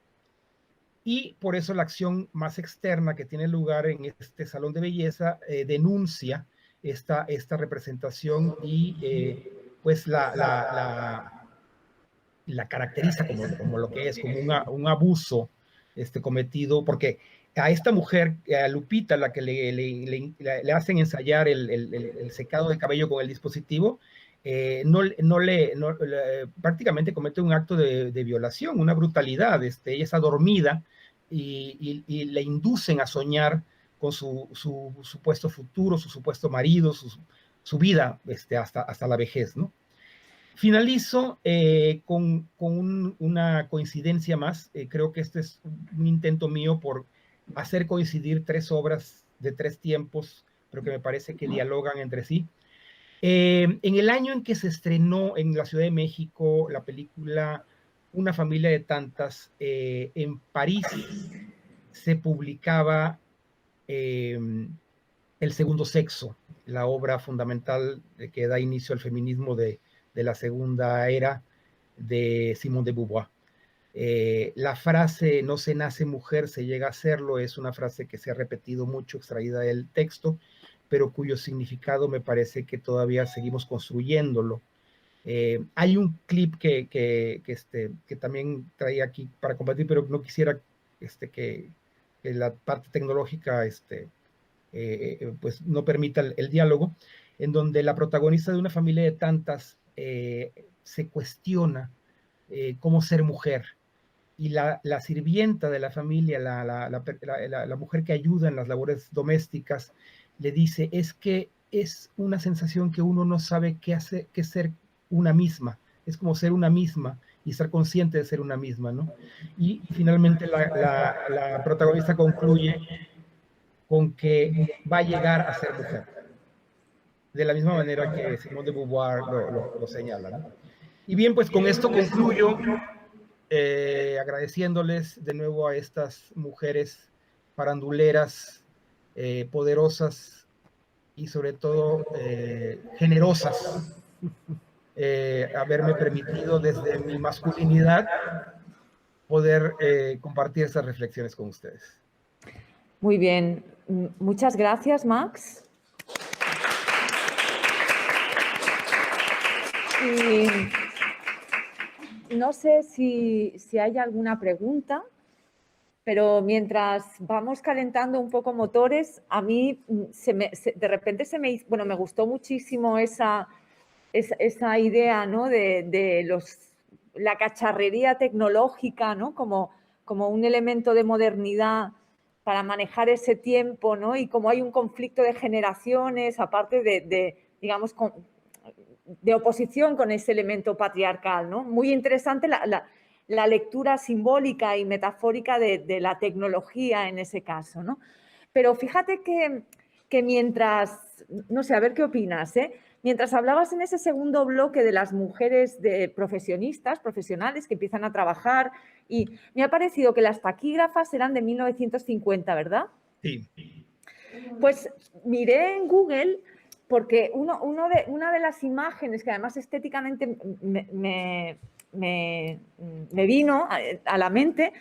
Y por eso la acción más externa que tiene lugar en este salón de belleza denuncia esta representación y pues la caracteriza como lo que es, como un abuso cometido, porque a esta mujer, a Lupita, la que le hacen ensayar el secado de cabello con el dispositivo, prácticamente comete un acto de violación, una brutalidad. Ella está dormida y le inducen a soñar con su supuesto futuro, su supuesto marido, su vida hasta la vejez, ¿no? Finalizo con una coincidencia más. Creo que este es un intento mío por hacer coincidir 3 obras de 3 tiempos, pero que me parece que dialogan entre sí. En el año en que se estrenó en la Ciudad de México la película Una familia de tantas, en París se publicaba El segundo sexo, la obra fundamental que da inicio al feminismo de la segunda era de Simone de Beauvoir. La frase "no se nace mujer, se llega a serlo" es una frase que se ha repetido mucho, extraída del texto, pero cuyo significado me parece que todavía seguimos construyéndolo. Hay un clip que también traía aquí para compartir, pero no quisiera que la parte tecnológica pues no permita el diálogo, en donde la protagonista de Una familia de tantas se cuestiona cómo ser mujer, y la sirvienta de la familia, la mujer que ayuda en las labores domésticas, le dice, es que es una sensación que uno no sabe qué ser una misma, es como ser una misma y estar consciente de ser una misma, ¿no? Y finalmente la protagonista concluye con que va a llegar a ser mujer, de la misma manera que Simone de Beauvoir lo señala, ¿no? Y bien, pues con esto concluyo, agradeciéndoles de nuevo a estas mujeres faranduleras, poderosas y sobre todo generosas, haberme permitido desde mi masculinidad poder compartir estas reflexiones con ustedes. Muy bien, muchas gracias, Max. Y no sé si hay alguna pregunta, pero mientras vamos calentando un poco motores, a mí de repente bueno, me gustó muchísimo esa idea, ¿no? de la cacharrería tecnológica, ¿no? Como un elemento de modernidad para manejar ese tiempo, ¿no? Y como hay un conflicto de generaciones, aparte digamos, de oposición con ese elemento patriarcal, ¿no? Muy interesante la lectura simbólica y metafórica de la tecnología en ese caso, ¿no? Pero fíjate que mientras, no sé, a ver qué opinas, ¿eh? Mientras hablabas en ese segundo bloque de las mujeres profesionales que empiezan a trabajar, y me ha parecido que las taquígrafas eran de 1950, ¿verdad? Sí. Pues miré en Google porque una de las imágenes que además estéticamente me vino a la mente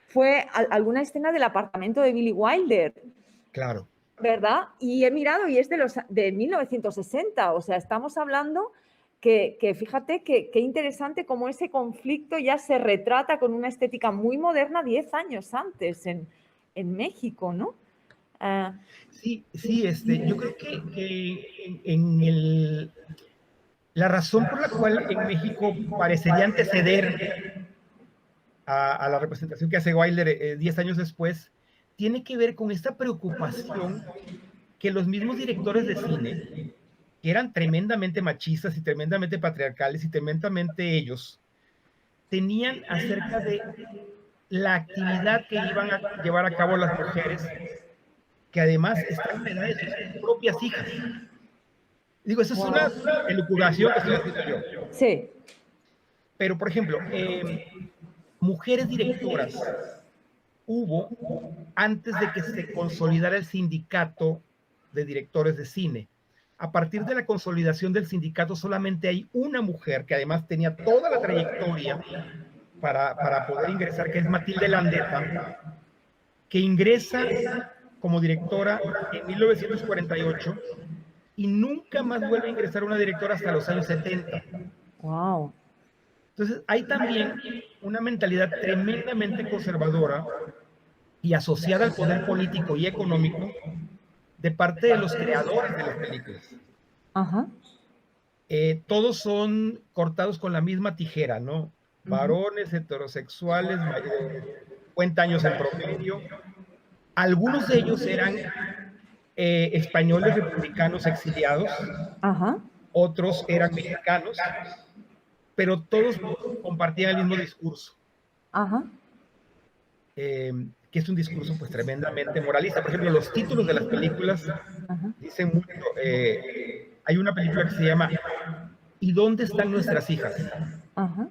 fue alguna escena del apartamento de Billy Wilder. Claro. ¿Verdad? Y he mirado y es de 1960, o sea, estamos hablando que fíjate qué interesante cómo ese conflicto ya se retrata con una estética muy moderna 10 años antes en México, ¿no? Sí, yo creo que la razón por la cual en México parecería anteceder a la representación que hace Wilder 10 años después, tiene que ver con esta preocupación que los mismos directores de cine, que eran tremendamente machistas y tremendamente patriarcales y tremendamente ellos, tenían acerca de la actividad que iban a llevar a cabo las mujeres, que además están en la edad de sus propias hijas. Digo, eso es una elucubración que estoy haciendo yo. Sí. Pero, por ejemplo, mujeres directoras hubo antes de que se consolidara el sindicato de directores de cine. A partir de la consolidación del sindicato solamente hay una mujer que además tenía toda la trayectoria para poder ingresar, que es Matilde Landeta, que ingresa como directora en 1948 y nunca más vuelve a ingresar una directora hasta los años 70. Wow. Entonces, hay también una mentalidad tremendamente conservadora y asociada al poder político y económico de parte de los creadores de las películas. Ajá. Todos son cortados con la misma tijera, ¿no? Varones, heterosexuales, 50 años en promedio. Algunos de ellos eran españoles republicanos exiliados, Ajá. otros eran mexicanos, pero todos compartían el mismo discurso. Ajá. Que es un discurso pues tremendamente moralista. Por ejemplo, los títulos de las películas dicen mucho. Hay una película que se llama ¿Y dónde están nuestras hijas? Ajá.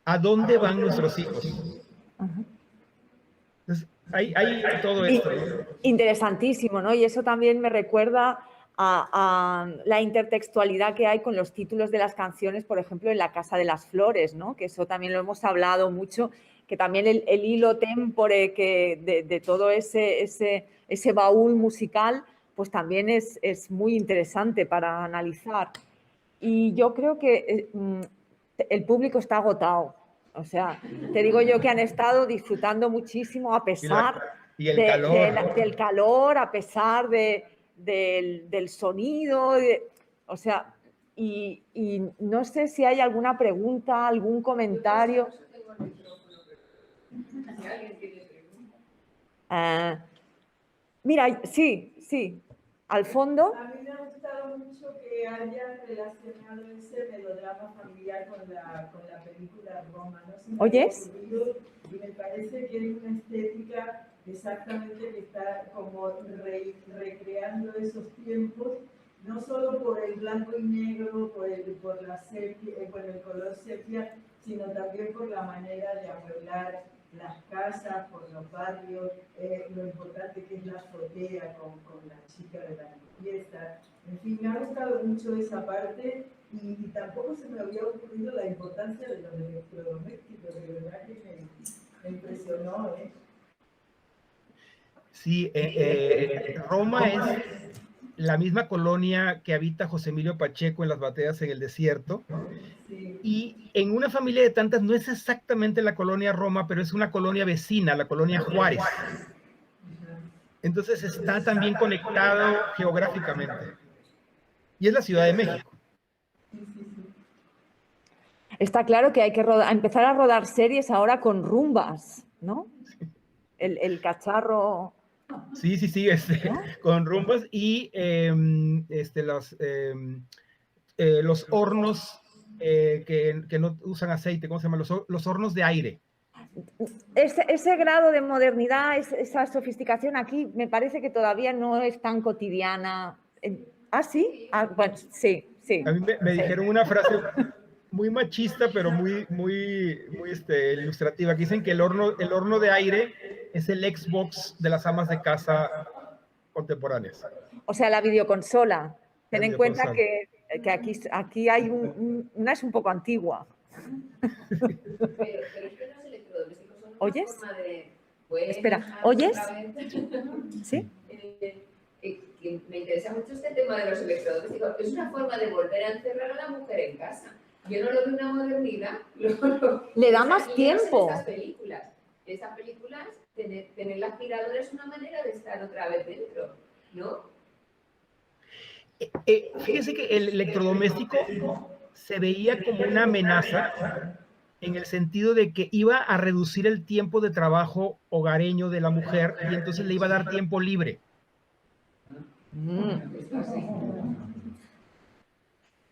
¿A dónde van nuestros hijos? Ajá. Entonces, hay todo esto, ¿no? Interesantísimo, ¿no? Y eso también me recuerda a la intertextualidad que hay con los títulos de las canciones, por ejemplo, en La Casa de las Flores, ¿no? Que eso también lo hemos hablado mucho, que también el hilo tempore de todo ese baúl musical, pues también es muy interesante para analizar. Y yo creo que el público está agotado. O sea, te digo yo que han estado disfrutando muchísimo a pesar del calor, a pesar del sonido, o sea, y no sé si hay alguna pregunta, algún comentario. Mira, sí, al fondo. A mí me ha gustado mucho que hayan relacionado ese melodrama familiar con la película Roma. ¿No? ¿Oyes? Y me parece que es una estética exactamente que está como recreando esos tiempos, no solo por el blanco y negro, por la sepia, por el color sepia, sino también por la manera de amueblar las casas, por los barrios, lo importante que es la azotea con la chica de la limpieza. En fin, me ha gustado mucho esa parte y tampoco se me había ocurrido la importancia de los electrodomésticos, de verdad que me impresionó. Sí, Roma la misma colonia que habita José Emilio Pacheco en Las Bateas en el Desierto. Sí. Y en una familia de tantas no es exactamente la colonia Roma, pero es una colonia vecina, la colonia Juárez. Entonces está también conectado geográficamente. Y es la Ciudad de México. Está claro que hay que empezar a rodar series ahora con rumbas, ¿no? El cacharro... Sí, ¿no? con rumbas y los hornos que no usan aceite, ¿cómo se llama? Los hornos de aire. Ese grado de modernidad, esa sofisticación aquí, me parece que todavía no es tan cotidiana. ¿Ah, sí? Ah, bueno, sí, sí. A mí me Sí. dijeron una frase muy machista, pero muy ilustrativa, que dicen que el horno de aire es el Xbox de las amas de casa contemporáneas. O sea, la videoconsola. Ten en cuenta videoconsola. que aquí hay una es un poco antigua. Pero es que los electrodomésticos son una ¿Oyes? forma de... Espera, ¿oyes? ¿Sí? Que me interesa mucho este tema de los electrodomésticos. Es una forma de volver a encerrar a la mujer en casa. Yo no lo veo una modernidad. Le da más tiempo. Estas películas, tener la aspiradora es una manera de estar otra vez dentro, ¿no? Fíjese que el electrodoméstico se veía como una amenaza en el sentido de que iba a reducir el tiempo de trabajo hogareño de la mujer y entonces le iba a dar tiempo libre.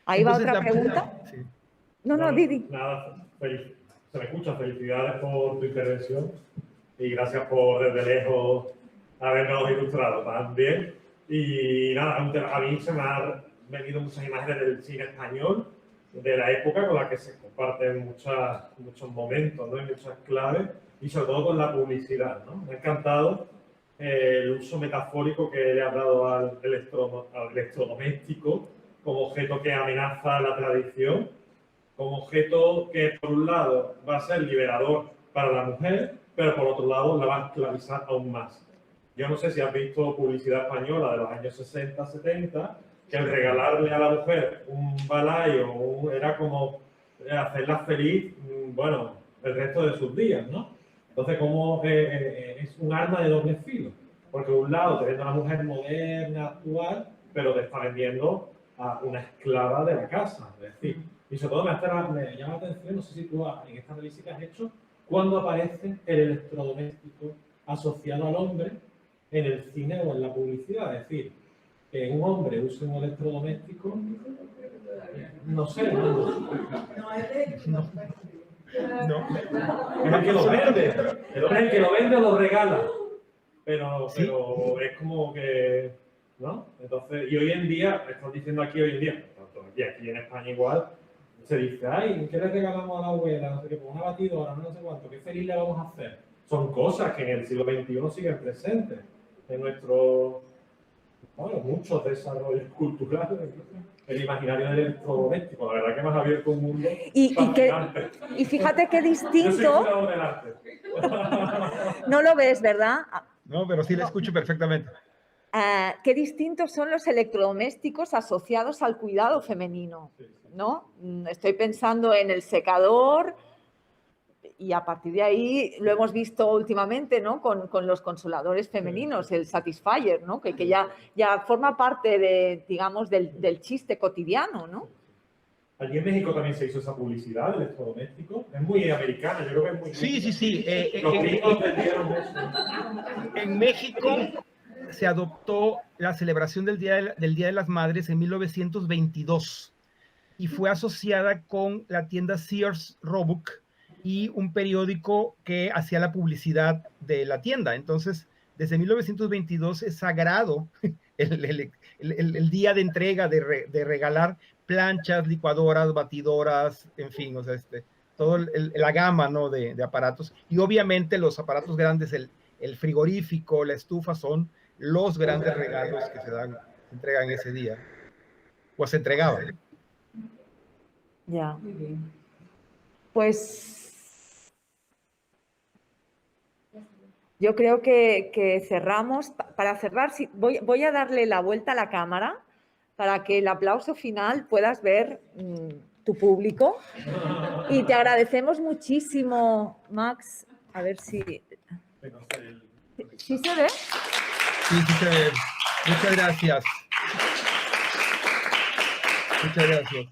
Ahí va otra pregunta. Sí. No, Didi. Nada, se me escucha. Felicidades por tu intervención y gracias por desde lejos habernos ilustrado también. Y nada, a mí se me han venido muchas imágenes del cine español de la época con la que se comparten muchos momentos, ¿no? Y muchas claves, y sobre todo con la publicidad, ¿no? Me ha encantado el uso metafórico que le ha dado al electrodoméstico como objeto que amenaza la tradición, como objeto que por un lado va a ser liberador para la mujer, pero por otro lado la va a esclavizar aún más. Yo no sé si has visto publicidad española de los años 60, 70, que al regalarle a la mujer un balayo era como hacerla feliz, bueno, el resto de sus días, ¿no? Entonces, como es un arma de doble filo, porque por un lado te vende a una mujer moderna, actual, pero te está vendiendo a una esclava de la casa, es decir, y sobre todo me llama la atención, no sé si tú en esta análisis que has hecho, cuándo aparece el electrodoméstico asociado al hombre en el cine o en la publicidad, es decir, que un hombre use un electrodoméstico, no sé, no. Es el que lo vende, el hombre es el que lo vende o lo regala, pero es como que, ¿no? Entonces, y hoy en día, estás diciendo aquí hoy en día, tanto aquí en España igual, se dice, ay, ¿qué le regalamos a la abuela? No sé qué, pues una batidora, no sé cuánto, ¿qué feliz le vamos a hacer? Son cosas que en el siglo XXI siguen presentes en nuestro, bueno, muchos desarrollos culturales, el imaginario del electrodoméstico, la verdad que me has abierto un mundo fascinante. Y fíjate qué distinto. Yo soy curador del arte. No lo ves, ¿verdad? No, pero sí lo escucho perfectamente. Qué distintos son los electrodomésticos asociados al cuidado femenino, ¿no? Estoy pensando en el secador y a partir de ahí lo hemos visto últimamente, ¿no? Con los consoladores femeninos, el Satisfyer, ¿no? Que ya forma parte de, digamos, del chiste cotidiano, ¿no? Allí en México también se hizo esa publicidad del electrodoméstico. Es muy americana, yo creo que es muy... Sí. Los gringos vendieron eso. En México se adoptó la celebración del Día de las Madres en 1922 y fue asociada con la tienda Sears Roebuck y un periódico que hacía la publicidad de la tienda. Entonces, desde 1922 es sagrado el día de entrega, de regalar planchas, licuadoras, batidoras, en fin, o sea, toda la gama, ¿no? de aparatos. Y obviamente los aparatos grandes, el frigorífico, la estufa, son los grandes regalos que se entregan ese día. O se entregaban. Ya. Pues yo creo que cerramos. Para cerrar, voy a darle la vuelta a la cámara para que el aplauso final puedas ver tu público. Y te agradecemos muchísimo, Max. A ver si... ¿Sí se ve? Sí, sí se ve. Muchas gracias. Muchas gracias.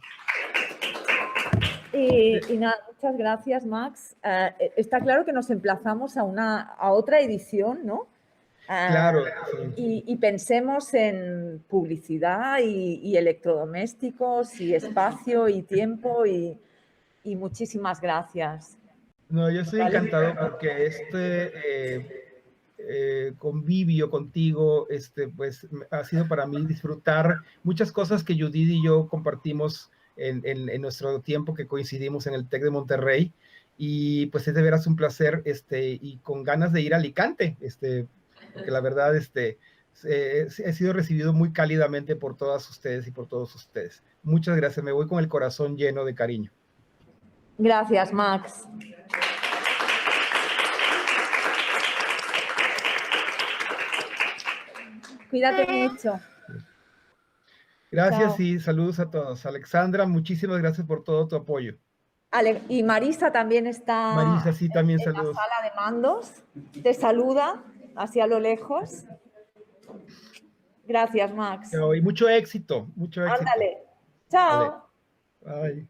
Y nada, muchas gracias, Max. Está claro que nos emplazamos a otra edición, ¿no? Claro. Sí. Y pensemos en publicidad y electrodomésticos y espacio y tiempo y muchísimas gracias. No, yo estoy encantado porque convivio contigo, pues ha sido para mí disfrutar muchas cosas que Judith y yo compartimos en nuestro tiempo que coincidimos en el TEC de Monterrey, y pues es de veras un placer, y con ganas de ir a Alicante, porque la verdad, he sido recibido muy cálidamente por todas ustedes y por todos ustedes. Muchas gracias, me voy con el corazón lleno de cariño. Gracias, Max. Cuídate mucho. Gracias. Chao. Y saludos a todos. Alexandra, muchísimas gracias por todo tu apoyo. Y Marisa también está Marisa, sí, también en saludos. la sala de mandos. Te saluda hacia lo lejos. Gracias, Max. Y mucho éxito, mucho éxito. Ándale. Chao. Vale. Bye.